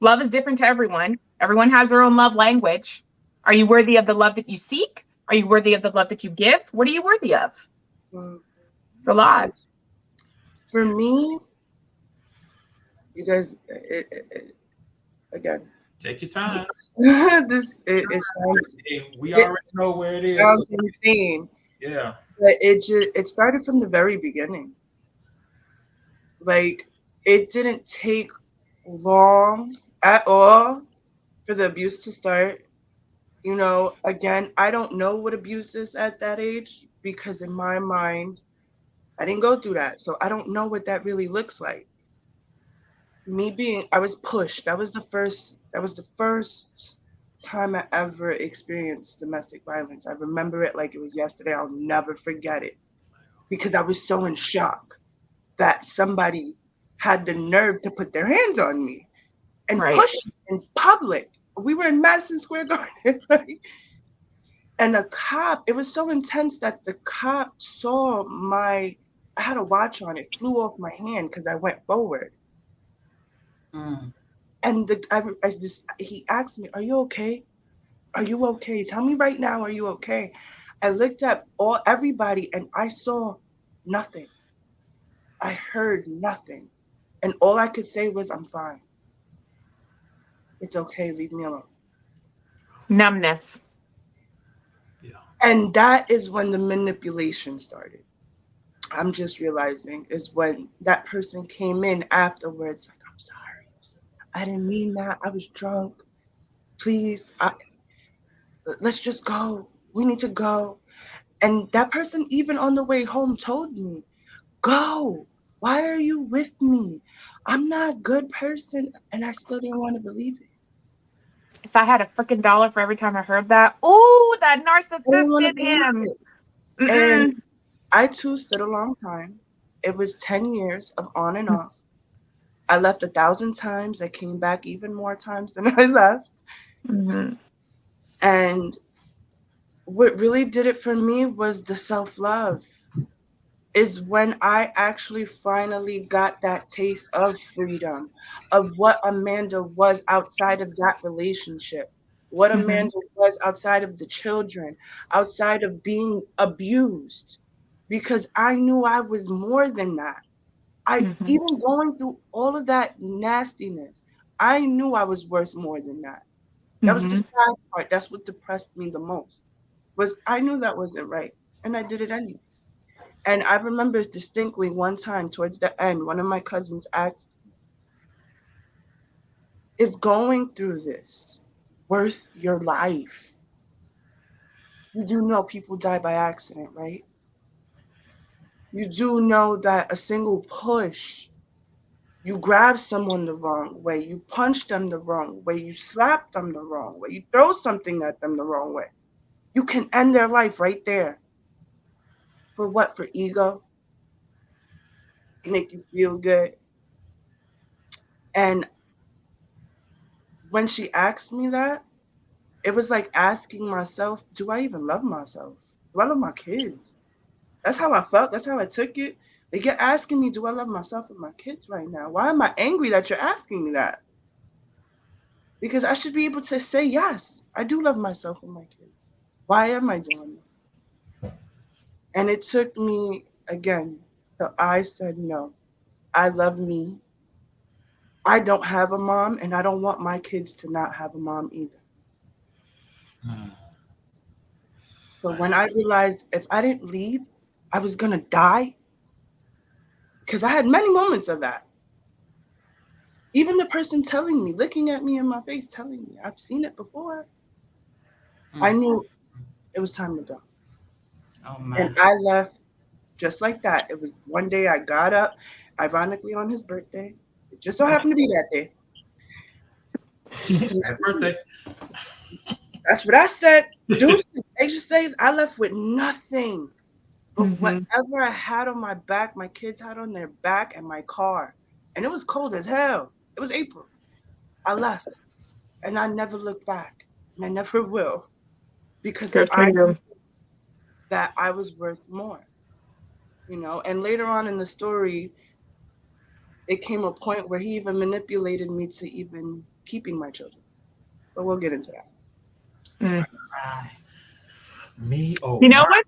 Love is different to everyone. Everyone has their own love language. Are you worthy of the love that you seek? Are you worthy of the love that you give? What are you worthy of? It's a lot. For me, you guys, again. Take your time. It sounds. We already know where it is. Sounds insane. Yeah. But it started from the very beginning. Like, it didn't take long at all for the abuse to start. Again, I don't know what abuse is at that age because in my mind, I didn't go through that. So I don't know what that really looks like. I was pushed. That was the first time I ever experienced domestic violence. I remember it like it was yesterday. I'll never forget it because I was so in shock that somebody had the nerve to put their hands on me and push me in public. We were in Madison Square Garden. Right? And a cop, it was so intense that the cop saw I had a watch on, it flew off my hand because I went forward. And he asked me, "Are you okay? Are you okay? Tell me right now, are you okay?" I looked at everybody and I saw nothing. I heard nothing. And all I could say was, "I'm fine. It's okay, leave me alone." Numbness. Yeah. And that is when the manipulation started. I'm just realizing is when that person came in afterwards, like, "I'm sorry. I didn't mean that. I was drunk. Please, let's just go. We need to go." And that person, even on the way home, told me, "Go. Why are you with me? I'm not a good person." And I still didn't want to believe it. If I had a freaking dollar for every time I heard that, ooh, that I didn't narcissist want to in believe him. it. And Mm-mm. I too stood a long time. It was 10 years of on and off. I left 1,000 times. I came back even more times than I left. Mm-hmm. And what really did it for me was the self-love. Is when I actually finally got that taste of freedom, of what Amanda was outside of that relationship, what Mm-hmm. Amanda was outside of the children, outside of being abused, because I knew I was more than that. I Mm-hmm. even going through all of that nastiness, I knew I was worth more than that. That was the Mm-hmm. sad part. That's what depressed me the most. Was I knew that wasn't right, and I did it anyway. And I remember distinctly one time towards the end, one of my cousins asked, "Is going through this worth your life?" You do know people die by accident, right? You do know that a single push, you grab someone the wrong way, you punch them the wrong way, you slap them the wrong way, you throw something at them the wrong way. You can end their life right there. For what? For ego? Make you feel good? And when she asked me that, it was like asking myself, do I even love myself? Do I love my kids? That's how I felt. That's how I took it. Like, you're asking me, do I love myself and my kids right now? Why am I angry that you're asking me that? Because I should be able to say, yes, I do love myself and my kids. Why am I doing this? And it took me, again, till I said, no, I love me. I don't have a mom, and I don't want my kids to not have a mom either. Mm. So when I realized if I didn't leave, I was going to die, because I had many moments of that. Even the person telling me, looking at me in my face, telling me, I've seen it before. I knew it was time to go. Oh my. And I left just like that. It was one day I got up, ironically on his birthday. It just so happened to be that day. Happy birthday. That's what I said. Deuces, anxious days. I left with nothing but Mm-hmm. whatever I had on my back, my kids had on their back, and my car. And it was cold as hell. It was April. I left, and I never looked back, and I never will, because Good for I knew you. that I was worth more, you know. And later on in the story, it came a point where he even manipulated me to even keeping my children. But we'll get into that. Mm. Right. Me, oh You know my. what?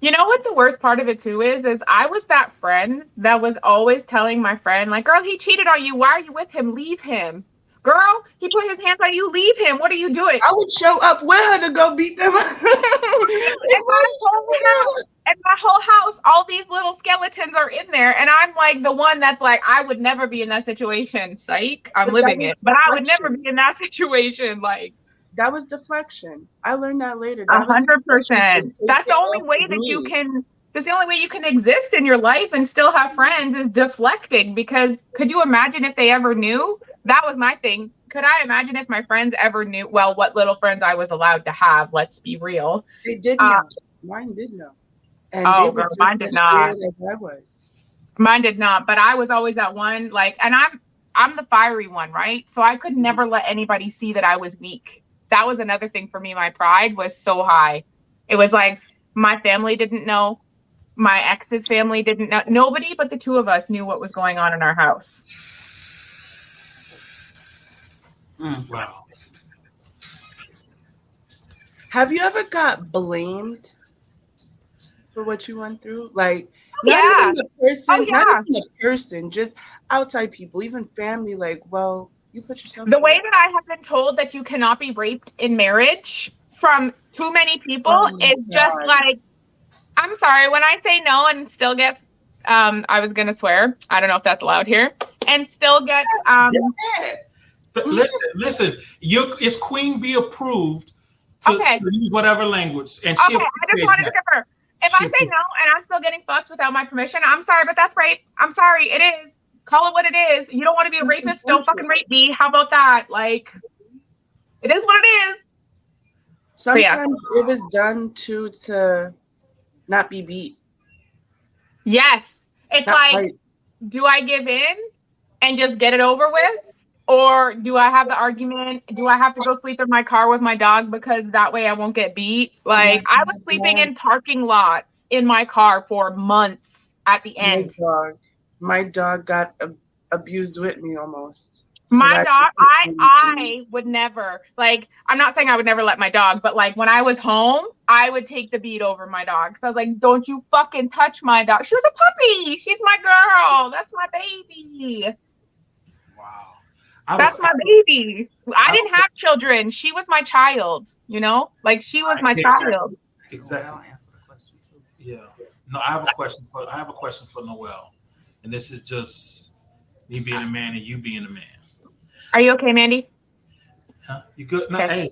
You know what the worst part of it too is I was that friend that was always telling my friend, like, girl, he cheated on you. Why are you with him? Leave him. Girl, he put his hands on you. Leave him. What are you doing? I would show up with her to go beat them up. And my whole house, all these little skeletons are in there. And I'm like the one that's like, I would never be in that situation. Psych. I'm But that living was it. But I would never deflection. be in that situation. Like, That was deflection. I learned that later. a That was deflection to 100%. take That's it the only off way of that you me. can. That's the only way you can exist in your life and still have friends is deflecting. Because could you imagine if they ever knew? That was my thing. Could I imagine if my friends ever knew? Well, what little friends I was allowed to have. Let's be real. They did Uh, know. Mine did know. And they oh, were girl, just mine did as not. scared as I was. Mine did not. But I was always that one. Like, and I'm the fiery one, right? So I could never let anybody see that I was weak. That was another thing for me. My pride was so high. It was like my family didn't know, my ex's family didn't know. Nobody but the two of us knew what was going on in our house. Wow. Have you ever got blamed for what you went through? Like, Oh, not yeah. even the person, Oh, not yeah. even the person, just outside people, even family. Like, well, you put yourself The through way it. that I have been told that you cannot be raped in marriage from too many people Oh my is just God. like, I'm sorry, when I say no and still get, I was gonna swear, I don't know if that's allowed here, and still get, But listen. It's Queen Bee approved to okay, use whatever language, and she okay, I just appreciates wanted to that. confirm. If I She, say no and I'm still getting fucked without my permission, I'm sorry, but that's rape. I'm sorry, it is. Call it what it is. You don't want to be a rapist? Don't fucking rape me. How about that? Like, it is what it is. But yeah, Sometimes it was done to not be beat. yes. It's Not like, fight. do I give in and just get it over with? Or do I have the argument? Do I have to go sleep in my car with my dog because that way I won't get beat? Like, I was sleeping in parking lots in my car for months at the end. My dog got abused with me almost. So My that dog, just hit me. I would never, like, I'm not saying I would never let my dog, but like when I was home, I would take the beat over my dog. So I was like, don't you fucking touch my dog. She was a puppy. She's my girl. That's my baby. wow. That's my baby. I didn't have children. She was my child, you know? Like she was my child. Exactly. Yeah. No, I have a question for Noel, and this is just me being a man and you being a man. Are you okay, Mandy? Huh? You good? No, Okay. hey.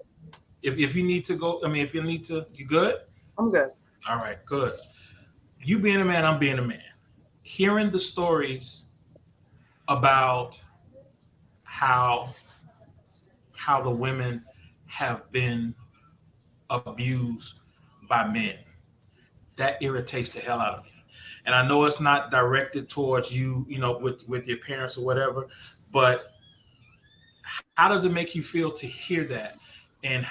If you need to go, if you need to, you good? I'm good. All right, good. You being a man, I'm being a man. Hearing the stories about how the women have been abused by men, that irritates the hell out of me. And I know it's not directed towards you, with your parents or whatever, but how does it make you feel to hear that? And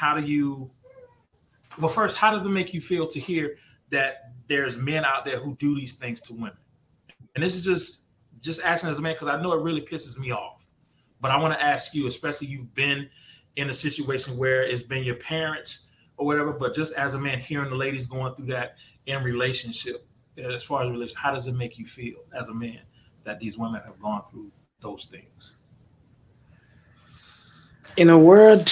first, how does it make you feel to hear that there's men out there who do these things to women? And this is just asking as a man, because I know it really pisses me off. But I want to ask you, especially you've been in a situation where it's been your parents or whatever, but just as a man, hearing the ladies going through that in relationship, as far as relationship, how does it make you feel as a man that these women have gone through those things? In a word,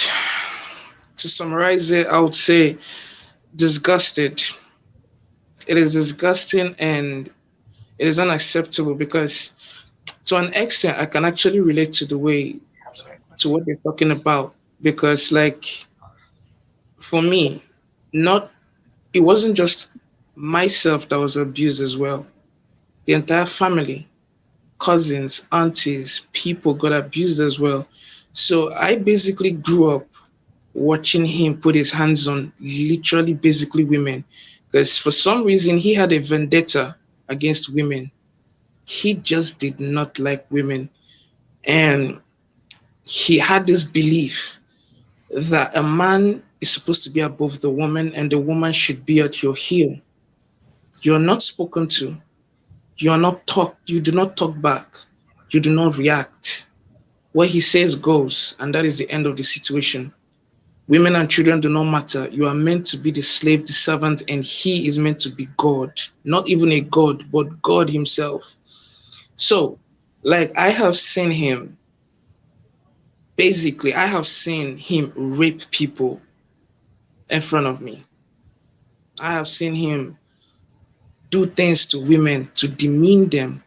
to summarize it, I would say disgusted. It is disgusting and it is unacceptable because to an extent I can actually relate to what they're talking about, because like for me, not it wasn't just myself that was abused as well. The entire family, cousins, aunties, people got abused as well. So I basically grew up watching him put his hands on literally basically women, because for some reason he had a vendetta against women. He just did not like women, and he had this belief that a man is supposed to be above the woman and the woman should be at your heel. You're not spoken to. You do not talk back. You do not react. What he says goes, and that is the end of the situation. Women and children do not matter. You are meant to be the slave, the servant, and he is meant to be God. Not even a God, but God himself. So, like I have seen him rape people in front of me. I have seen him do things to women to demean them,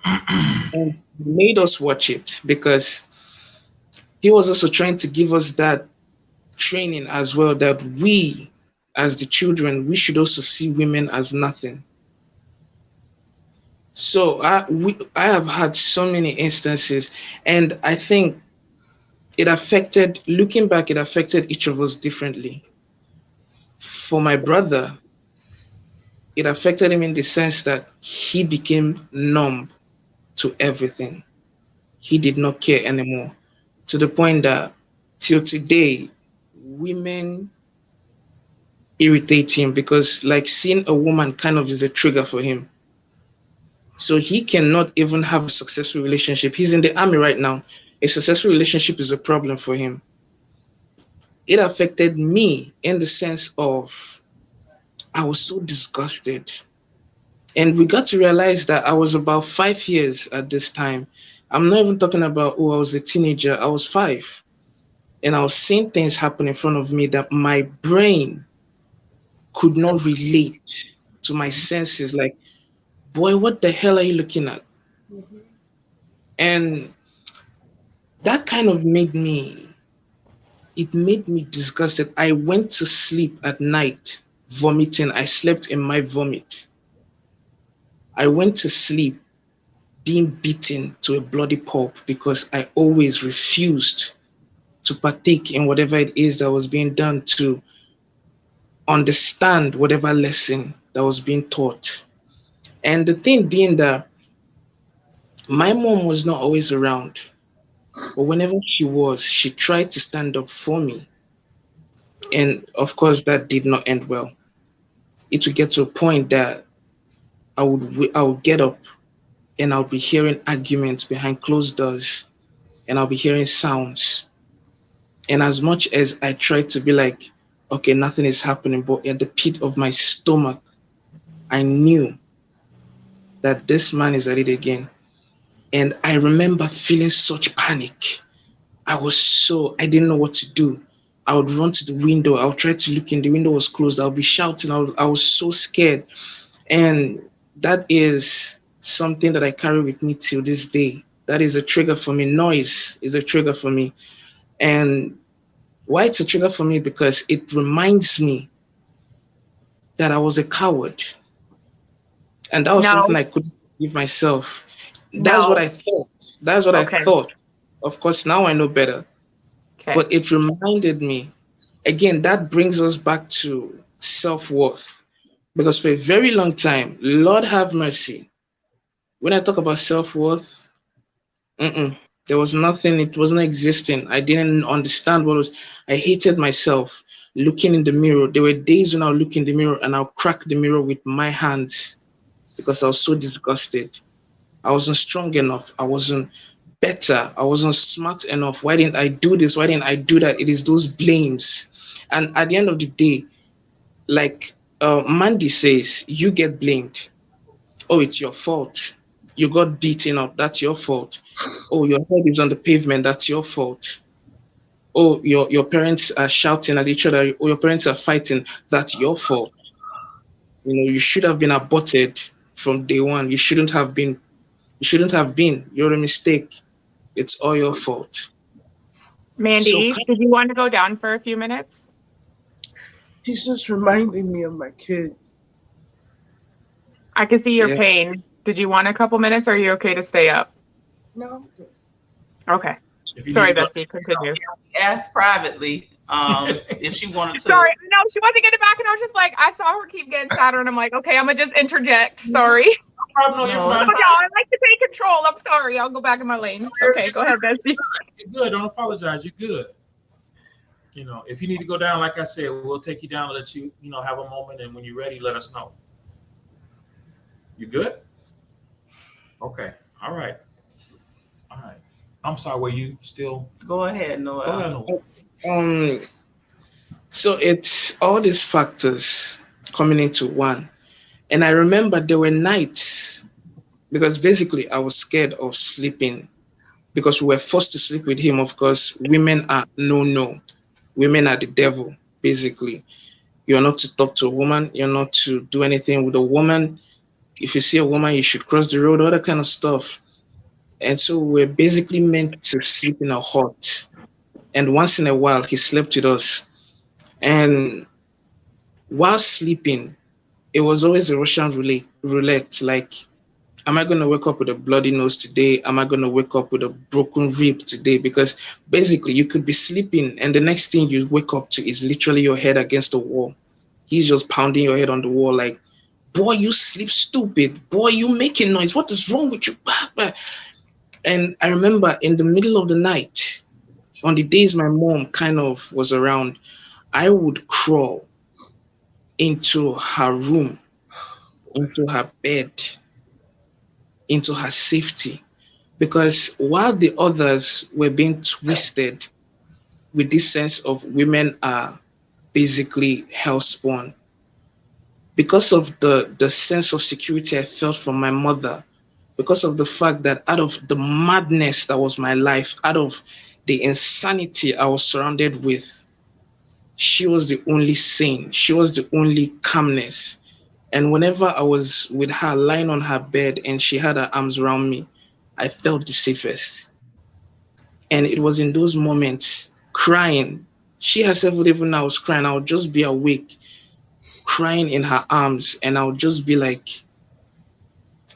and he made us watch it because he was also trying to give us that training as well, that we as the children, we should also see women as nothing. So I have had so many instances, and I think looking back, it affected each of us differently. For my brother, it affected him in the sense that he became numb to everything. He did not care anymore, to the point that till today, women, irritate him because like seeing a woman kind of is a trigger for him. So he cannot even have a successful relationship. He's in the army right now. A successful relationship is a problem for him. It affected me in the sense of I was so disgusted. And we got to realize that I was about 5 years at this time. I'm not even talking about, oh, I was a teenager. I was 5. And I was seeing things happen in front of me that my brain could not relate to my senses. Like, boy, what the hell are you looking at? And that kind of made me disgusted. I went to sleep at night vomiting. I slept in my vomit. I went to sleep being beaten to a bloody pulp because I always refused to partake in whatever it is that was being done to understand whatever lesson that was being taught. And the thing being that my mom was not always around, but whenever she was, she tried to stand up for me. And of course, that did not end well. It would get to a point that I would get up and I'll be hearing arguments behind closed doors and I'll be hearing sounds. And as much as I tried to be like, okay, nothing is happening, but at the pit of my stomach, I knew that this man is at it again. And I remember feeling such panic. I didn't know what to do. I would run to the window. I would try to look in. The window was closed. I would be shouting. I was so scared. And that is something that I carry with me till this day. That is a trigger for me. Noise is a trigger for me. And why it's a trigger for me? Because it reminds me that I was a coward. And that was something No, I couldn't give myself. That's what no. I thought. That's what I Okay. thought. Of course, now I know better. Okay. But it reminded me, again, that brings us back to self worth. Because for a very long time, Lord have mercy, when I talk about self worth, there was nothing, it was not existing. I didn't understand what was, I hated myself looking in the mirror. There were days when I would look in the mirror and I'll crack the mirror with my hands because I was so disgusted. I wasn't strong enough. I wasn't better. I wasn't smart enough. Why didn't I do this? Why didn't I do that? It is those blames. And at the end of the day, like Mandy says, you get blamed. Oh, it's your fault. You got beaten up. That's your fault. Oh, your head is on the pavement. That's your fault. Oh, your parents are shouting at each other. Or your parents are fighting. That's your fault. You should have been aborted from day one. You shouldn't have been. You shouldn't have been. You're a mistake. It's all your fault. So, Mandy, did you want to go down for a few minutes? He's just reminding me of my kids. I can see your yeah. pain. Did you want a couple minutes or are you okay to stay up? No. Okay. If you Sorry, need to go- Bestie, continue. Asked privately if she wanted to. Sorry, no, she wasn't getting back, and I was just like, I saw her keep getting sadder, and I'm like, okay, I'm gonna just interject. Sorry. No, you're Oh, fine. no, I like to take control. I'm sorry. I'll go back in my lane. Okay, go ahead, Bestie. You're good. Don't apologize. You're good. If you need to go down, like I said, we'll take you down and let you, have a moment. And when you're ready, let us know. You good? Okay. All right. All right. I'm sorry. Were you still? Go ahead, Noah. Go ahead. So it's all these factors coming into one. And I remember there were nights because basically I was scared of sleeping because we were forced to sleep with him. Of course, women are no. Women are the devil, basically. You're not to talk to a woman. You're not to do anything with a woman. If you see a woman, you should cross the road, all that kind of stuff. And so we're basically meant to sleep in a hut. And once in a while, he slept with us. And while sleeping, it was always a Russian roulette. Like, am I going to wake up with a bloody nose today? Am I going to wake up with a broken rib today? Because basically, you could be sleeping, and the next thing you wake up to is literally your head against the wall. He's just pounding your head on the wall like, boy, you sleep stupid. Boy, you making noise. What is wrong with you? And I remember in the middle of the night, on the days my mom kind of was around, I would crawl into her room, into her bed, into her safety. Because while the others were being twisted with this sense of women are basically hellspawn, because of the sense of security I felt from my mother, because of the fact that out of the madness that was my life, out of the insanity I was surrounded with, she was the only sane, she was the only calmness. And whenever I was with her lying on her bed and she had her arms around me, I felt the safest. And it was in those moments, crying. She herself would even know I was crying. I would just be awake, crying in her arms, and I would just be like,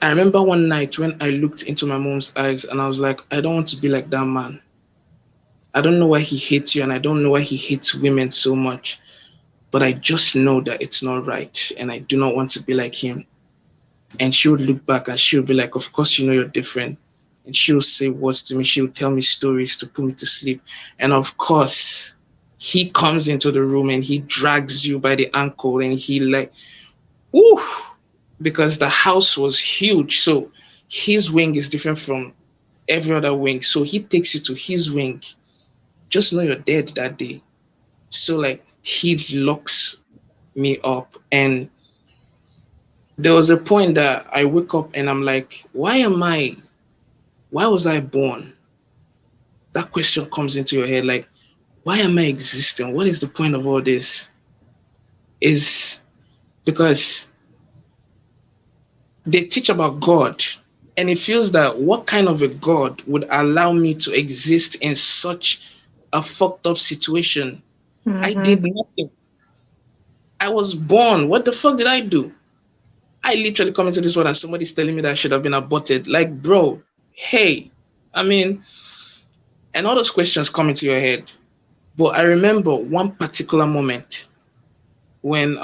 I remember one night when I looked into my mom's eyes and I was like, I don't want to be like that man. I don't know why he hates you and I don't know why he hates women so much, but I just know that it's not right and I do not want to be like him. And she would look back and she would be like, of course, you know, you're different. And she would say words to me. She would tell me stories to put me to sleep. And of course, he comes into the room and he drags you by the ankle and he like, woo, because the house was huge. So his wing is different from every other wing. So he takes you to his wing. Just know you're dead that day. So like he locks me up. And there was a point that I wake up and I'm like, why was I born? That question comes into your head like, why am I existing? What is the point of all this? Is because they teach about God, and it feels that what kind of a God would allow me to exist in such a fucked up situation? I did nothing. I was born. What the fuck did I do? I literally come into this world and somebody's telling me that I should have been aborted. Like, bro, hey, I mean, and all those questions come into your head. But I remember one particular moment when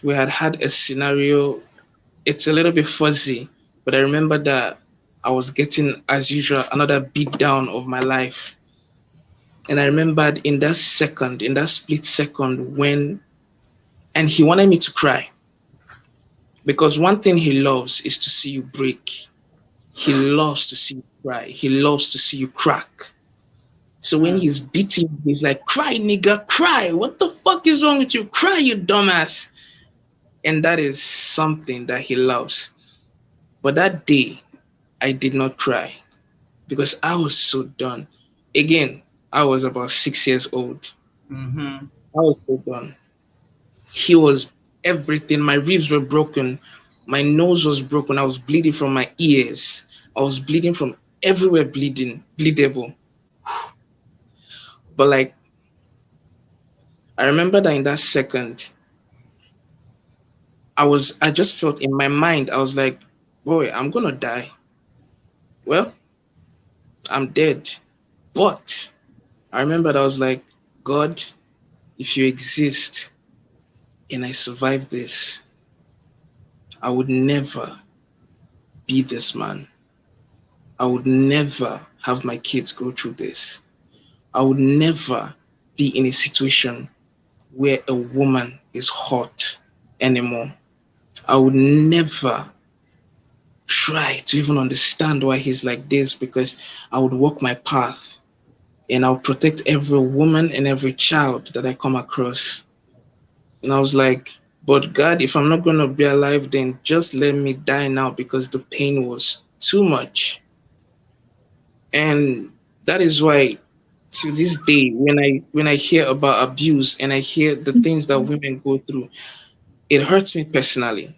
we had a scenario. It's a little bit fuzzy, but I remember that I was getting, as usual, another beat down of my life. And I remembered in that second, in that split second, and he wanted me to cry. Because one thing he loves is to see you break. He loves to see you cry. He loves to see you crack. So when he's beating, he's like, cry, nigga, cry. What the fuck is wrong with you? Cry, you dumbass. And that is something that he loves. But that day, I did not cry because I was so done. Again, I was about 6 years old. Mm-hmm. I was so done. He was everything. My ribs were broken. My nose was broken. I was bleeding from my ears. I was bleeding from everywhere, bleedable. But like, I remember that in that second, I just felt in my mind, I was like, boy, I'm gonna die. Well, I'm dead. But I remember that I was like, God, if you exist and I survive this, I would never be this man. I would never have my kids go through this. I would never be in a situation where a woman is hot anymore. I would never try to even understand why he's like this because I would walk my path and I'll protect every woman and every child that I come across. And I was like, but God, if I'm not going to be alive, then just let me die now because the pain was too much. And that is why to this day, when I hear about abuse and I hear the things that women go through, it hurts me personally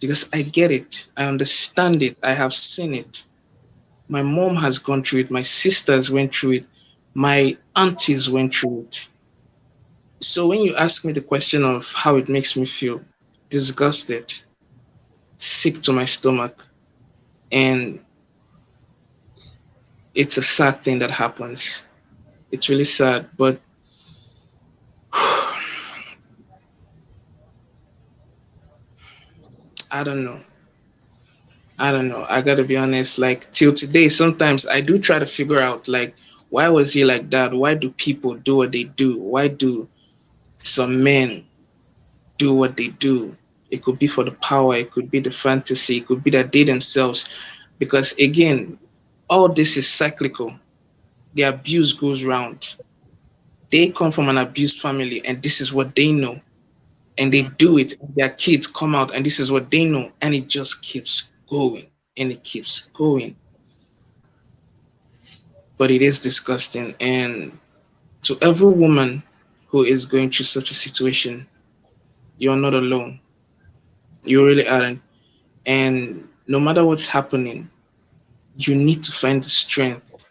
because I get it. I understand it. I have seen it. My mom has gone through it. My sisters went through it. My aunties went through it. So when you ask me the question of how it makes me feel, disgusted, sick to my stomach, and it's a sad thing that happens. It's really sad, but I don't know. I don't know. I gotta be honest. Like till today, sometimes I do try to figure out like why was he like that? Why do people do what they do? Why do some men do what they do. It could be for the power, it could be the fantasy, it could be that they themselves. Because again, all this is cyclical. The abuse goes round. They come from an abused family and this is what they know. And they do it. Their kids come out and this is what they know. And it just keeps going and it keeps going. But it is disgusting. And to every woman who is going through such a situation, you're not alone. You really aren't. And no matter what's happening, you need to find the strength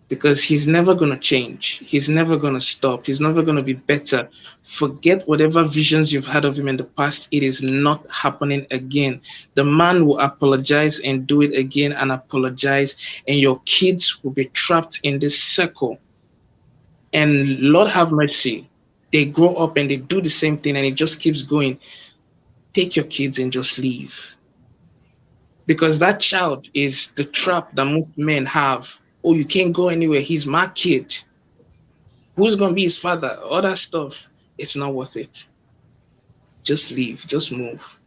because he's never going to change. He's never going to stop. He's never going to be better. Forget whatever visions you've had of him in the past. It is not happening again. The man will apologize and do it again and apologize, and your kids will be trapped in this circle. And Lord have mercy, they grow up and they do the same thing and it just keeps going. Take your kids and just leave. Because that child is the trap that most men have. Oh, you can't go anywhere. He's my kid. Who's going to be his father? All that stuff. It's not worth it. Just leave. Just move.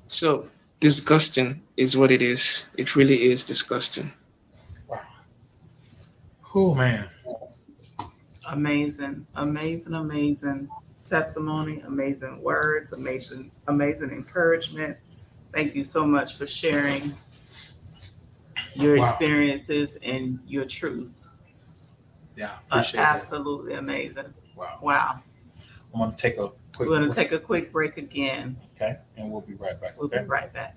So, disgusting is what it is. It really is disgusting. Wow. Oh, man. Amazing testimony, amazing words, amazing encouragement. Thank you so much for sharing your experiences and your truth. Yeah, appreciate it. Absolutely amazing. Wow. I'm going to take a quick We're going to take a quick break again. Okay, and we'll be right back. We'll be right back.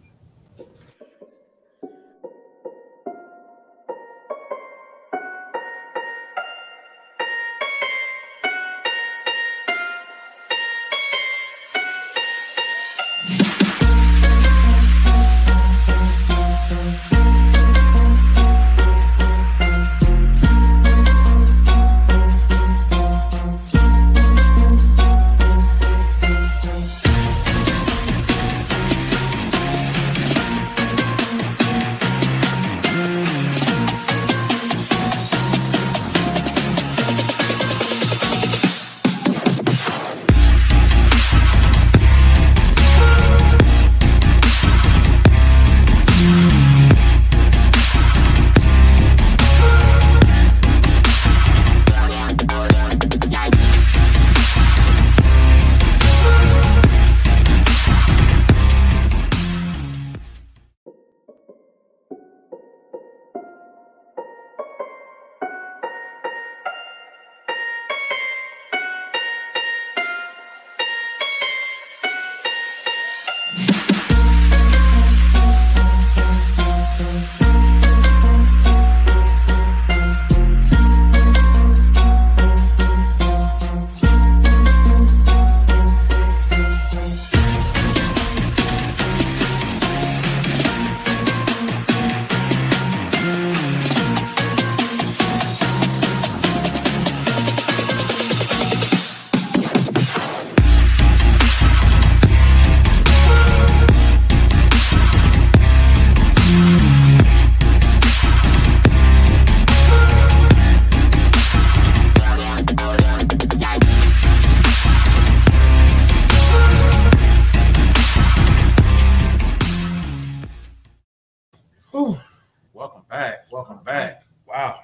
Welcome back. Wow.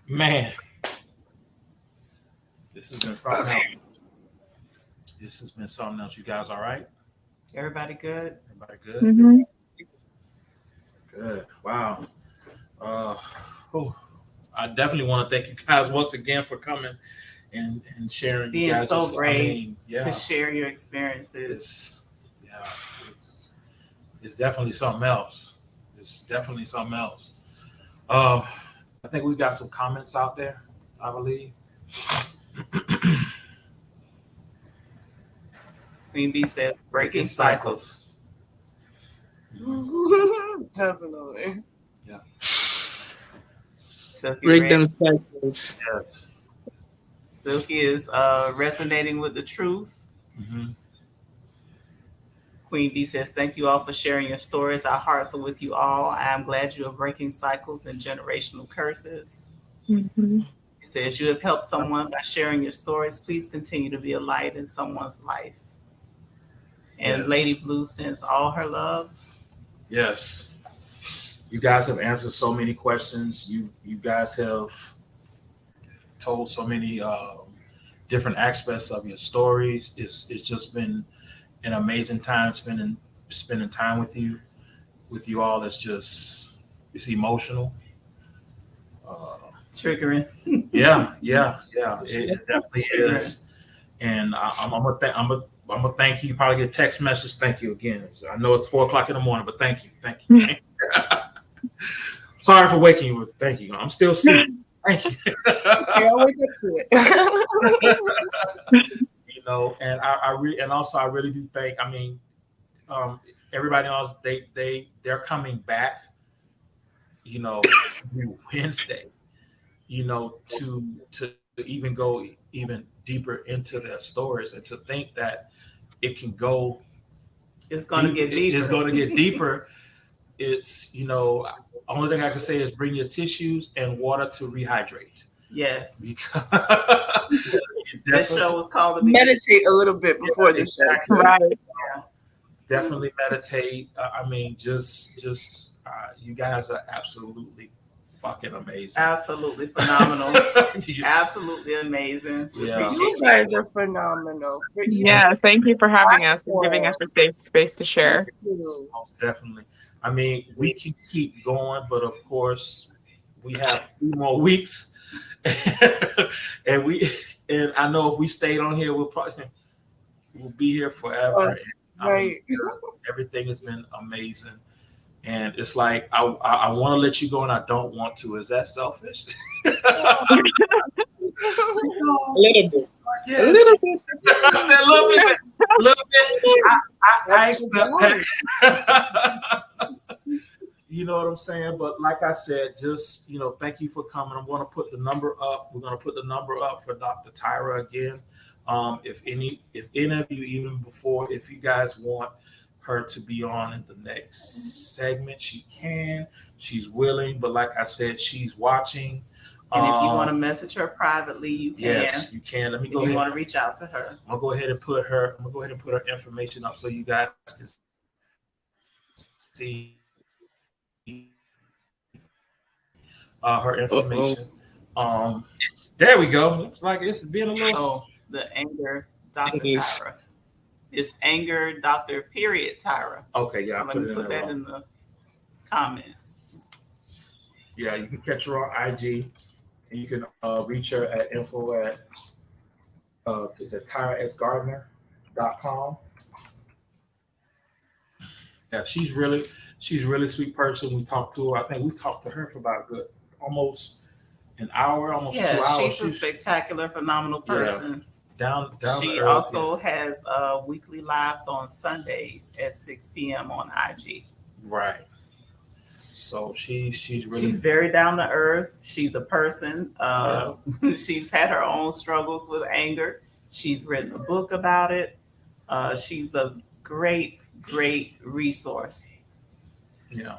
Man. This has been something else. This has been something else. You guys all right? Everybody good? Everybody good? Mm-hmm. Good. Wow. I definitely want to thank you guys once again for coming and sharing. Being you guys so brave yeah. to share your experiences. It's definitely something else. It's definitely something else. I think we got some comments out there, I believe. Queen B says breaking cycles. Definitely. Yeah. Silky Break Red. them cycles. Yes. Silky is resonating with the truth. Mm-hmm. Queen B says, thank you all for sharing your stories. Our hearts are with you all. I am glad you are breaking cycles and generational curses. Mm-hmm. It says you have helped someone by sharing your stories. Please continue to be a light in someone's life. And Yes. Lady Blue sends all her love. Yes. You guys have answered so many questions. You guys have told so many different aspects of your stories. It's just been an amazing time spending time with you all. It's emotional. Uh, Triggering. yeah. It definitely is. And I'm gonna thank you. You probably get a text message. Thank you again. I know it's 4 o'clock in the morning, but thank you. Sorry for waking you with thank you. I'm still sleeping. Thank you. I'll wake up to it. You know, and I really do think. I mean, everybody else they're coming back. You know, every Wednesday. You know, to even go even deeper into their stories and to think that it can go. It's going to get deeper. It's going to get deeper. It's, you know, only thing I can say is bring your tissues and water to rehydrate. Yes. Because this show was called Meditate a little bit before the show. Exactly. Right. Yeah. Definitely meditate. I mean, just you guys are absolutely fucking amazing. Absolutely phenomenal. Absolutely amazing. Yeah. You guys are phenomenal. Yeah, thank you for having us and giving us a safe space to share. Most definitely. I mean, we can keep going, but of course, we have 2 more weeks, and I know if we stayed on here, we'll be here forever. Right. Everything has been amazing, and it's like I want to let you go, and I don't want to. Is that selfish? A little bit. Yes. A little bit. I said a little bit. I accept that. You know what I'm saying? But like I said, just, you know, thank you for coming. I'm going to put the number up. We're going to put the number up for Dr. Tyra again. If any of you, even before, if you guys want her to be on in the next segment, she can. She's willing. But like I said, she's watching. And if you want to message her privately, you can. Yes, you can. Let me go ahead. If you want to reach out to her. I'm gonna go ahead and put her information up so you guys can see her information. There we go. Looks like it's been a little. Oh, the anger Dr. Tyra. It's anger Dr. Tyra. Okay, yeah. So let me put that in the comments. Yeah, you can catch her on IG. And you can reach her at info at tyra@gardner.com. Yeah, she's really sweet person. We talked to her. I think we talked to her for about almost an hour, almost 2 hours. She's a spectacular, phenomenal person. Yeah, down she to earth, also has weekly lives on Sundays at 6 p.m. on IG. Right. So she's very down to earth. She's a person. She's had her own struggles with anger. She's written a book about it. She's a great resource. Yeah.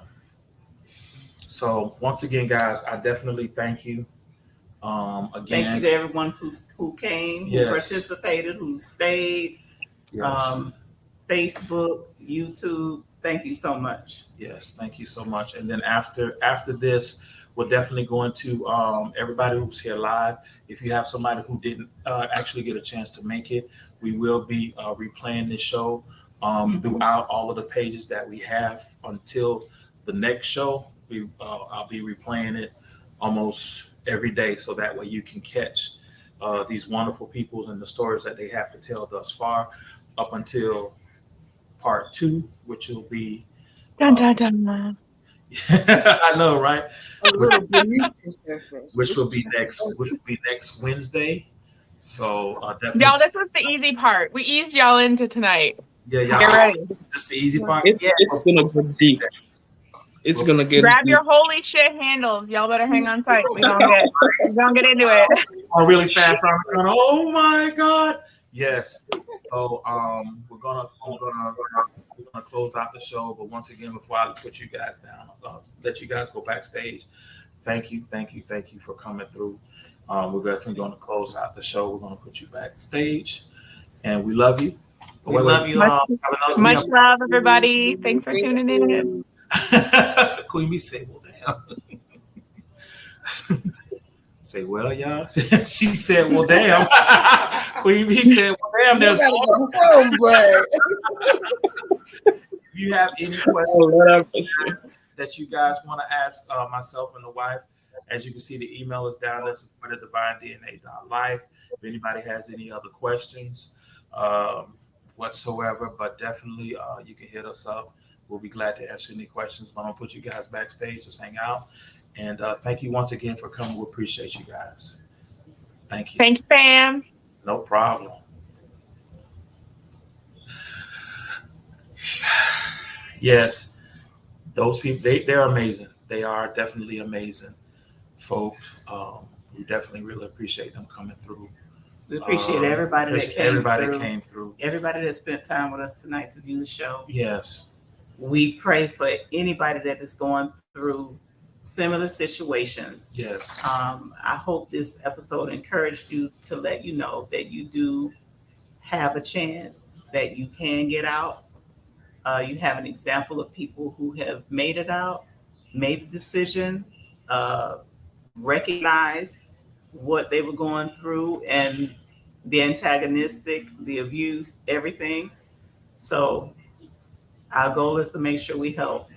So once again, guys, I definitely thank you. Again, thank you to everyone who came, who participated, who stayed. Yes. Facebook, YouTube. Thank you so much. Yes, thank you so much. And then after this, we're definitely going to everybody who's here live. If you have somebody who didn't actually get a chance to make it, we will be replaying this show throughout all of the pages that we have until the next show. I'll be replaying it almost every day, so that way you can catch these wonderful people and the stories that they have to tell thus far, up until part 2, which will be dun, dun, dun. I know, right? Which will be next Wednesday. So definitely, y'all, this was the easy part. We eased y'all into tonight. Yeah, y'all. Get ready. Just the easy part. It's gonna get deep. It's gonna get grab deep. your holy shit handles. Y'all better hang on tight. We're gonna get into it. Oh, really fast. Oh my God. Yes. So we're gonna close out the show. But once again, before I put you guys down, I'll let you guys go backstage. thank you for coming through. We're definitely going to close out the show. We're going to put you backstage, and we love you. We love you Much, all. We much love, everybody. Thanks for Thank tuning in. you. have Queen Bee say, well, damn. Say, well, y'all. She said, well, damn. Queen Bee said, well, damn, You there's gotta more. go home, but If you have any Oh, questions Lord have mercy. that you guys want to ask myself and the wife, as you can see, the email is down there, support at divinedna.life. If anybody has any other questions whatsoever, but definitely you can hit us up. We'll be glad to answer any questions. But I'm going to put you guys backstage. Just hang out. And thank you once again for coming. We appreciate you guys. Thank you. Thank you, fam. No problem. Yes, those people, they're amazing. They are definitely amazing folks. We definitely really appreciate them coming through. We appreciate everybody that came everybody through. came through. Everybody that spent time with us tonight to view the show. Yes. We pray for anybody that is going through similar situations. Yes. I hope this episode encouraged you to let you know that you do have a chance, that you can get out. You have an example of people who have made it out, made the decision, recognized what they were going through and the antagonistic, the abuse, everything. So our goal is to make sure we help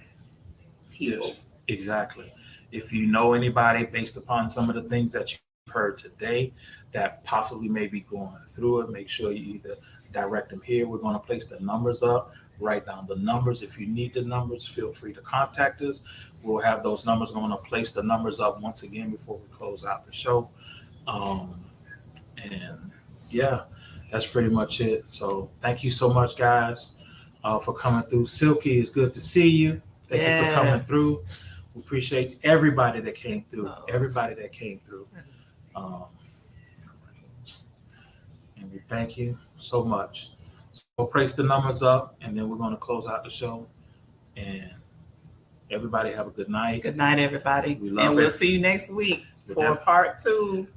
people. Yes, exactly. If you know anybody based upon some of the things that you've heard today that possibly may be going through it, make sure you either direct them here. We're going to place the numbers up. Write down the numbers. If you need the numbers, feel free to contact us. We'll have those numbers. I'm going to place the numbers up once again before we close out the show. And yeah, that's pretty much it. So thank you so much, guys, for coming through. Silky, it's good to see you. Thank you for coming through. We appreciate everybody that came through. And we thank you so much. So we'll place the numbers up, and then we're going to close out the show. And everybody have a good night. Good night, everybody. We love and we'll it. see you next week With for that- part 2.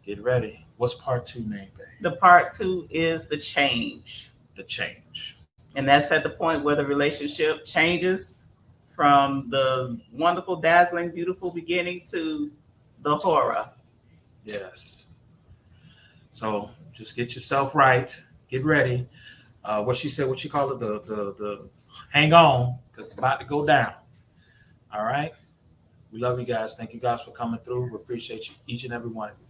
Get ready. What's part 2 name, babe? The part 2 is the change. The change. And that's at the point where the relationship changes from the wonderful, dazzling, beautiful beginning to the horror. Yes. So just get yourself right. Get ready. What she said, what you call it, the hang on, because it's about to go down. All right. We love you guys. Thank you guys for coming through. We appreciate you, each and every one of you.